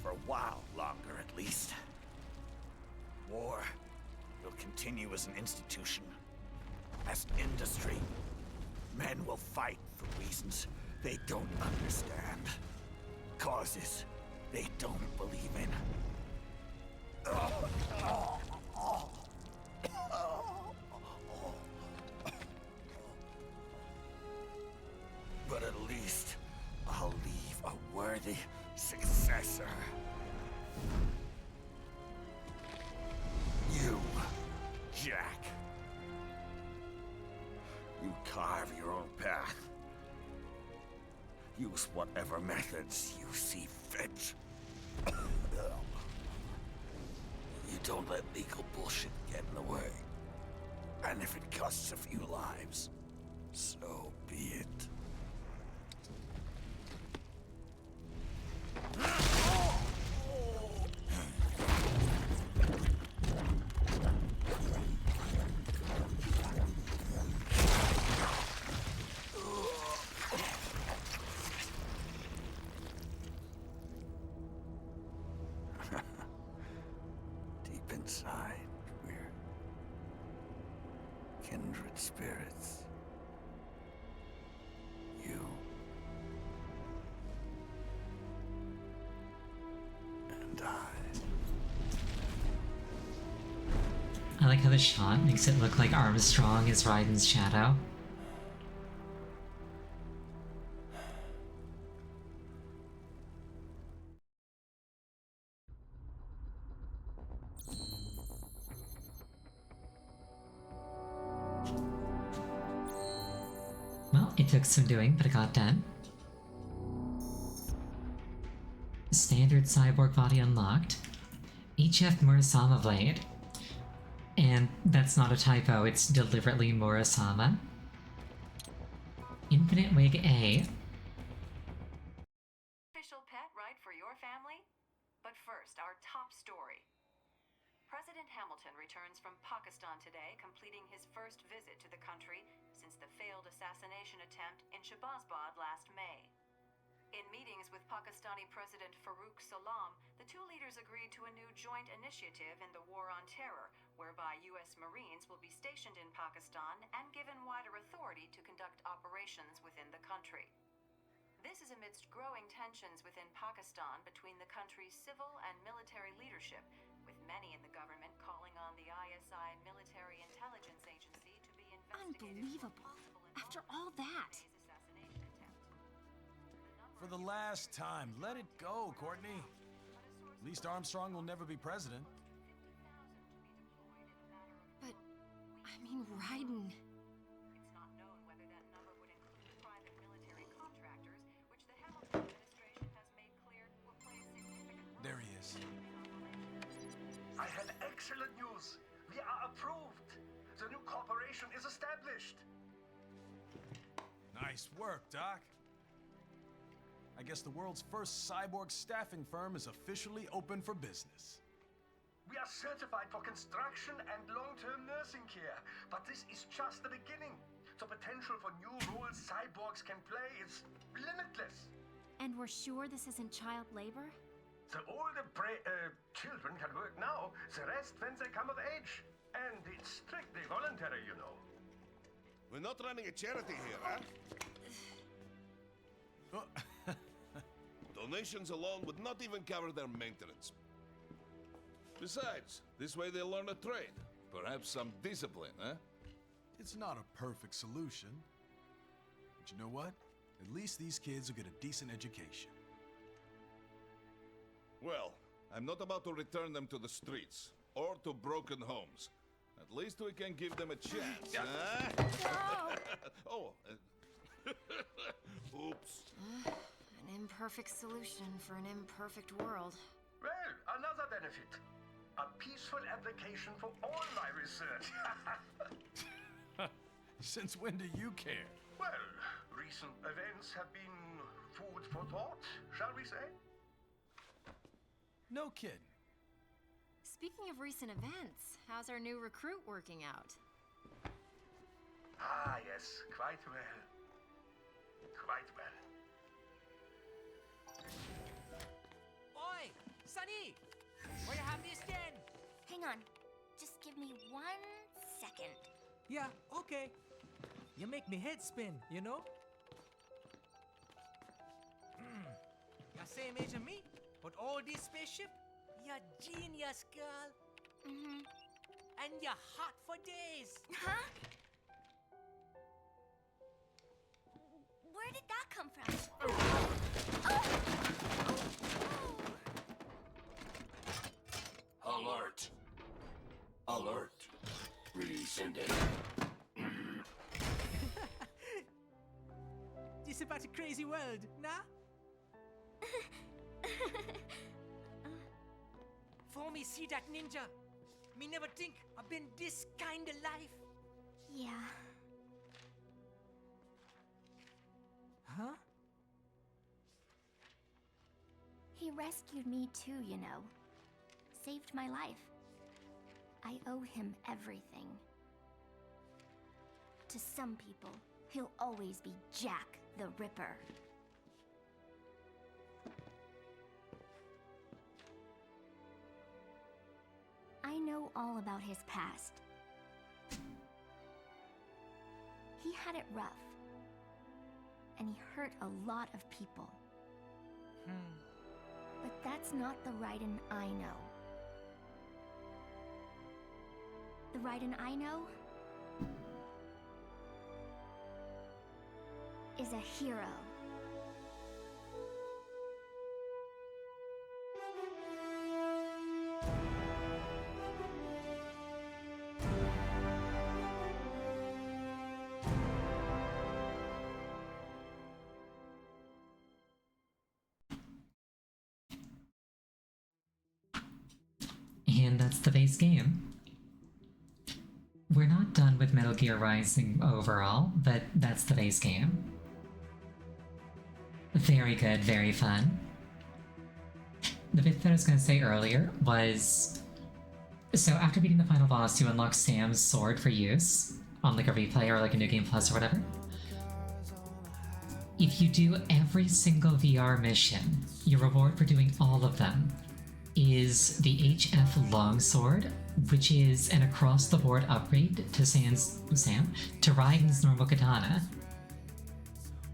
Speaker 11: For a while longer, at least. War will continue as an institution. As an industry. Men will fight for reasons they don't understand. Causes they don't believe in. But at least I'll leave a worthy successor. You, Jack. You carve your own path. Use whatever methods you see fit. You don't let legal bullshit get in the way. And if it costs a few lives, so be it. Deep inside, we're kindred spirits. You and I.
Speaker 1: I like how the shot makes it look like Armstrong is Raiden's shadow. Well, it took some doing, but it got done. Standard cyborg body unlocked. HF Murasama blade. And that's not a typo, it's deliberately Murasama. Infinite Wig A.
Speaker 10: Official pet, right, for your family? But first, our top story. President Hamilton returns from Pakistan today, completing his first visit to the country since the failed assassination attempt in Shahbazbad last May. In meetings with Pakistani President Farooq Salam, the two leaders agreed to a new joint initiative in the war on terror, whereby U.S. Marines will be stationed in Pakistan and given wider authority to conduct operations within the country. This is amidst growing tensions within Pakistan between the country's civil and military leadership, with many in the government calling on the ISI Military Intelligence Agency to be investigated.
Speaker 12: Unbelievable. After all that.
Speaker 13: For the last time, let it go, Courtney. At least Armstrong will never be president.
Speaker 12: But, I mean, Raiden.
Speaker 10: It's not known whether that number would include private military contractors, which the Hamilton administration has made clear will play a significant role.
Speaker 13: There he is.
Speaker 14: I have excellent news. We are approved. The new corporation is established.
Speaker 13: Nice work, Doc. I guess the world's first cyborg staffing firm is officially open for business.
Speaker 14: We are certified for construction and long-term nursing care, but this is just the beginning. The potential for new roles cyborgs can play is limitless.
Speaker 12: And we're sure this isn't child labor?
Speaker 14: The older children can work now, the rest when they come of age. And it's strictly voluntary, you know.
Speaker 6: We're not running a charity here, huh? Donations alone would not even cover their maintenance. Besides, this way they'll learn a trade. Perhaps some discipline, huh?
Speaker 13: It's not a perfect solution. But you know what? At least these kids will get a decent education.
Speaker 6: Well, I'm not about to return them to the streets or to broken homes. At least we can give them a chance, huh?
Speaker 12: No!
Speaker 6: Oh, oops.
Speaker 12: An imperfect solution for an imperfect world.
Speaker 14: Well, another benefit. A peaceful application for all my research.
Speaker 13: Since when do you care?
Speaker 14: Well, recent events have been food for thought, shall we say?
Speaker 13: No kidding.
Speaker 12: Speaking of recent events, how's our new recruit working out?
Speaker 14: Ah, yes, quite well. Quite well.
Speaker 15: Oi, Sunny! Where you have this then?
Speaker 8: Hang on. Just give me 1 second.
Speaker 15: Yeah, okay. You make me head spin, you know? You're same age as me, but all this spaceship, you're genius, girl.
Speaker 8: Mm-hmm.
Speaker 15: And you're hot for days.
Speaker 8: Huh? Where did that come from?
Speaker 4: Alert. Alert. Rescinding.
Speaker 15: This is about a crazy world, nah? For me see that ninja, me never think I've been this kind of life.
Speaker 8: Yeah.
Speaker 15: Huh?
Speaker 8: He rescued me too, you know. Saved my life. I owe him everything. To some people, he'll always be Jack the Ripper. I know all about his past. He had it rough. And he hurt a lot of people. But that's not the Raiden I know. The Raiden I know is a hero.
Speaker 1: And that's the base game. We're not done with Metal Gear Rising overall, but that's the base game. Very good, very fun. The bit that I was going to say earlier was... So after beating the final boss, you unlock Sam's sword for use on like a replay or like a New Game Plus or whatever. If you do every single VR mission, your reward for doing all of them is the HF Longsword, which is an across-the-board upgrade to to Raiden's normal katana.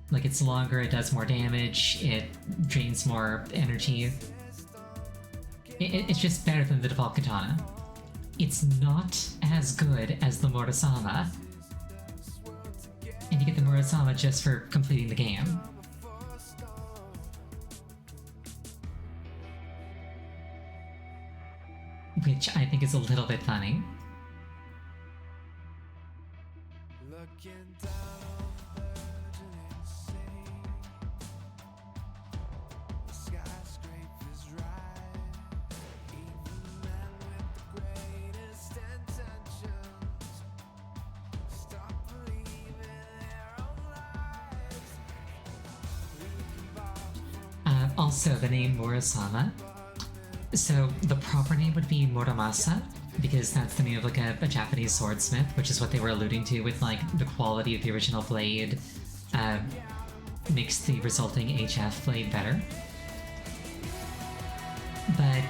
Speaker 1: Like, it's longer, it does more damage, it drains more energy. It's just better than the default katana. It's not as good as the Murasama, and you get the Murasama just for completing the game. Which I think is a little bit funny. Also, the name Murasama. So, the proper name would be Muramasa, because that's the name of like a Japanese swordsmith, which is what they were alluding to with like the quality of the original blade makes the resulting HF blade better. But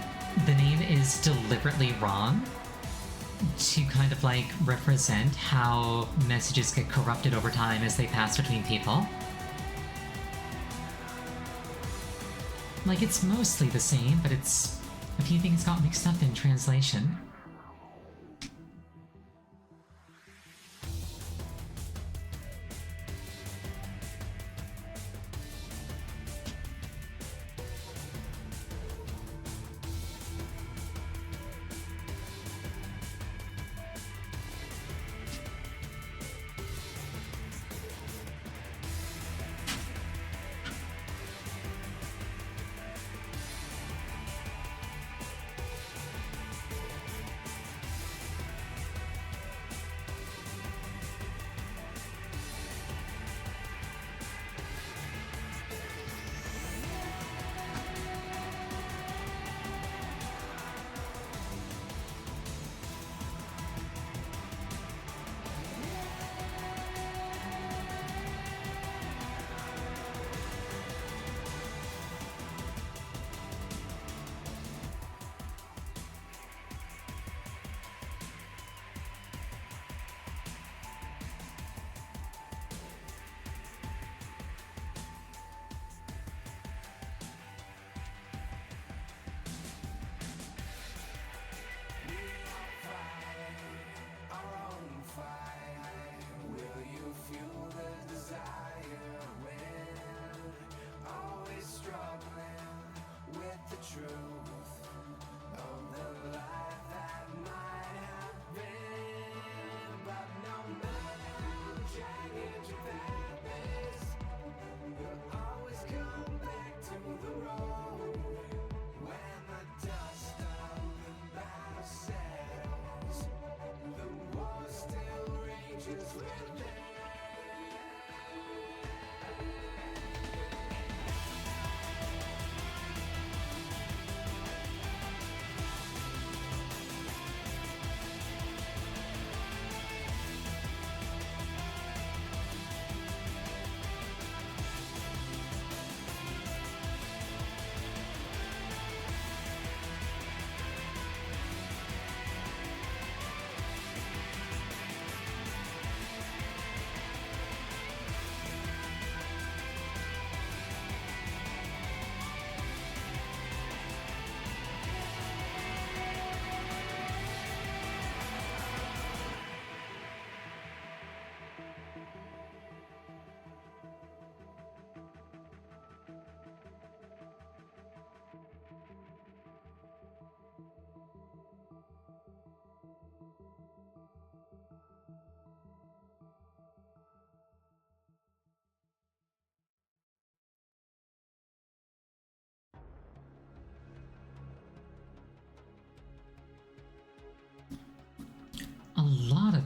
Speaker 1: the name is deliberately wrong to kind of like represent how messages get corrupted over time as they pass between people. Like, it's mostly the same, but it's... a few things got mixed up in translation.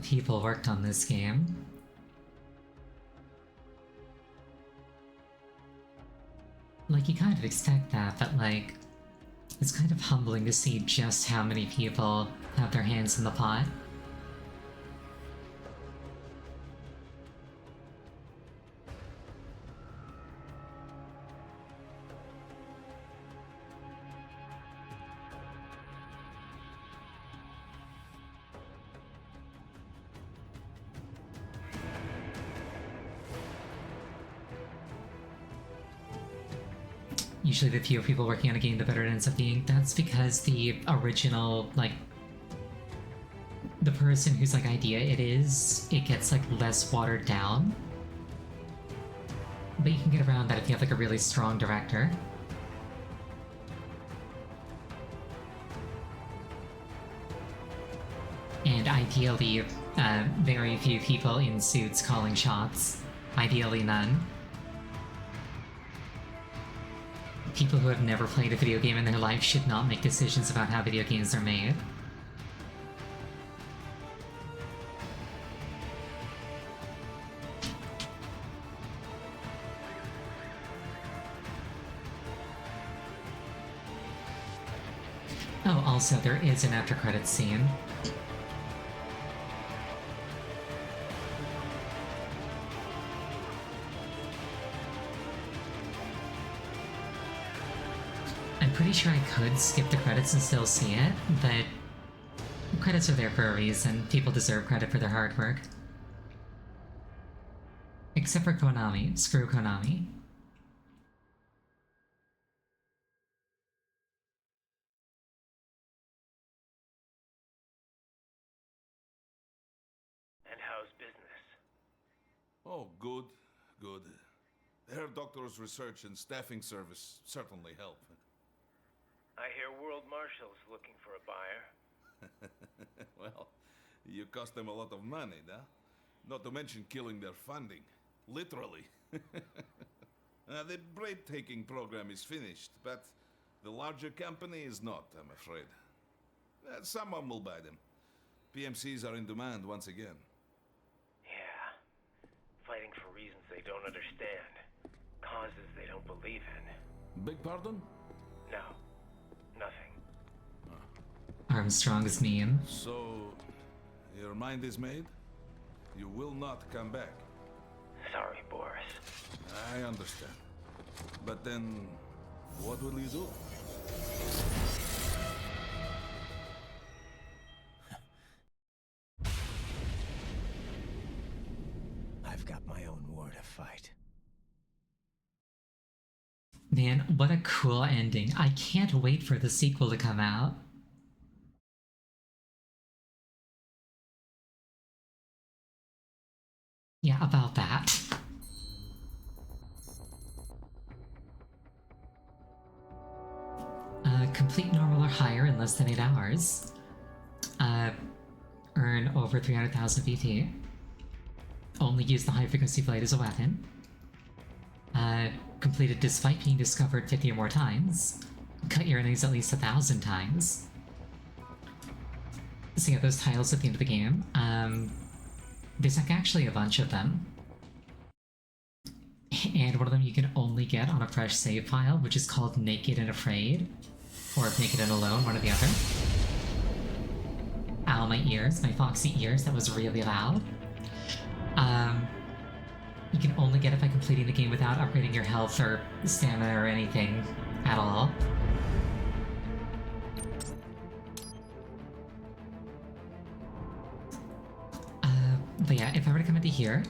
Speaker 1: of people worked on this game. Like, you kind of expect that, but like, it's kind of humbling to see just how many people have their hands in the pot. Usually the fewer people working on a game, the better it ends up being. That's because the original, like, the person whose, like, idea it is, it gets, like, less watered down. But you can get around that if you have, like, a really strong director. And ideally, very few people in suits calling shots. Ideally none. People who have never played a video game in their life should not make decisions about how video games are made. Oh, also, there is an after-credits scene. I'm pretty sure I could skip the credits and still see it, but credits are there for a reason. People deserve credit for their hard work. Except for Konami. Screw Konami.
Speaker 7: And how's business?
Speaker 6: Oh, good, good. Herr Doctor's research and staffing service certainly help.
Speaker 7: I hear World Marshal's looking for a buyer.
Speaker 6: Well, you cost them a lot of money, huh? Not to mention killing their funding. Literally. The breathtaking program is finished, but the larger company is not, I'm afraid. Someone will buy them. PMCs are in demand once again.
Speaker 7: Yeah. Fighting for reasons they don't understand. Causes they don't believe in.
Speaker 6: Beg pardon?
Speaker 7: No. Nothing.
Speaker 1: Armstrong's meme.
Speaker 6: So, your mind is made? You will not come back.
Speaker 7: Sorry, Boris.
Speaker 6: I understand. But then, what will you do?
Speaker 3: I've got my own war to fight.
Speaker 1: Man, what a cool ending. I can't wait for the sequel to come out. Yeah, about that. Complete normal or higher in less than 8 hours. Earn over 300,000 VT. Only use the high frequency blade as a weapon. Completed despite being discovered 50 or more times. Cut your enemies at least 1,000 times. So yeah, those titles at the end of the game. There's like actually a bunch of them. And one of them you can only get on a fresh save file, which is called Naked and Afraid. Or Naked and Alone, one or the other. Ow, my ears, my foxy ears, that was really loud. You can only get it by completing the game without upgrading your health or stamina or anything at all. But yeah, if I were to come into here,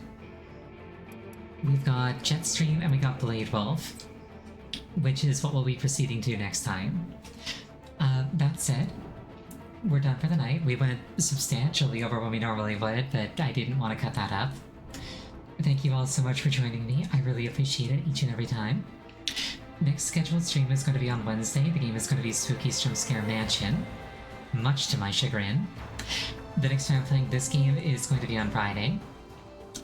Speaker 1: we've got Jetstream and we got Blade Wolf, which is what we'll be proceeding to next time. That said, we're done for the night. We went substantially over when we normally would, but I didn't want to cut that up. Thank you all so much for joining me. I really appreciate it each and every time. Next scheduled stream is going to be on Wednesday. The game is going to be Spooky Jump Scare Mansion, much to my chagrin. The next time I'm playing this game is going to be on Friday.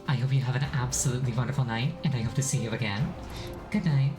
Speaker 1: I hope you have an absolutely wonderful night, and I hope to see you again. Good night.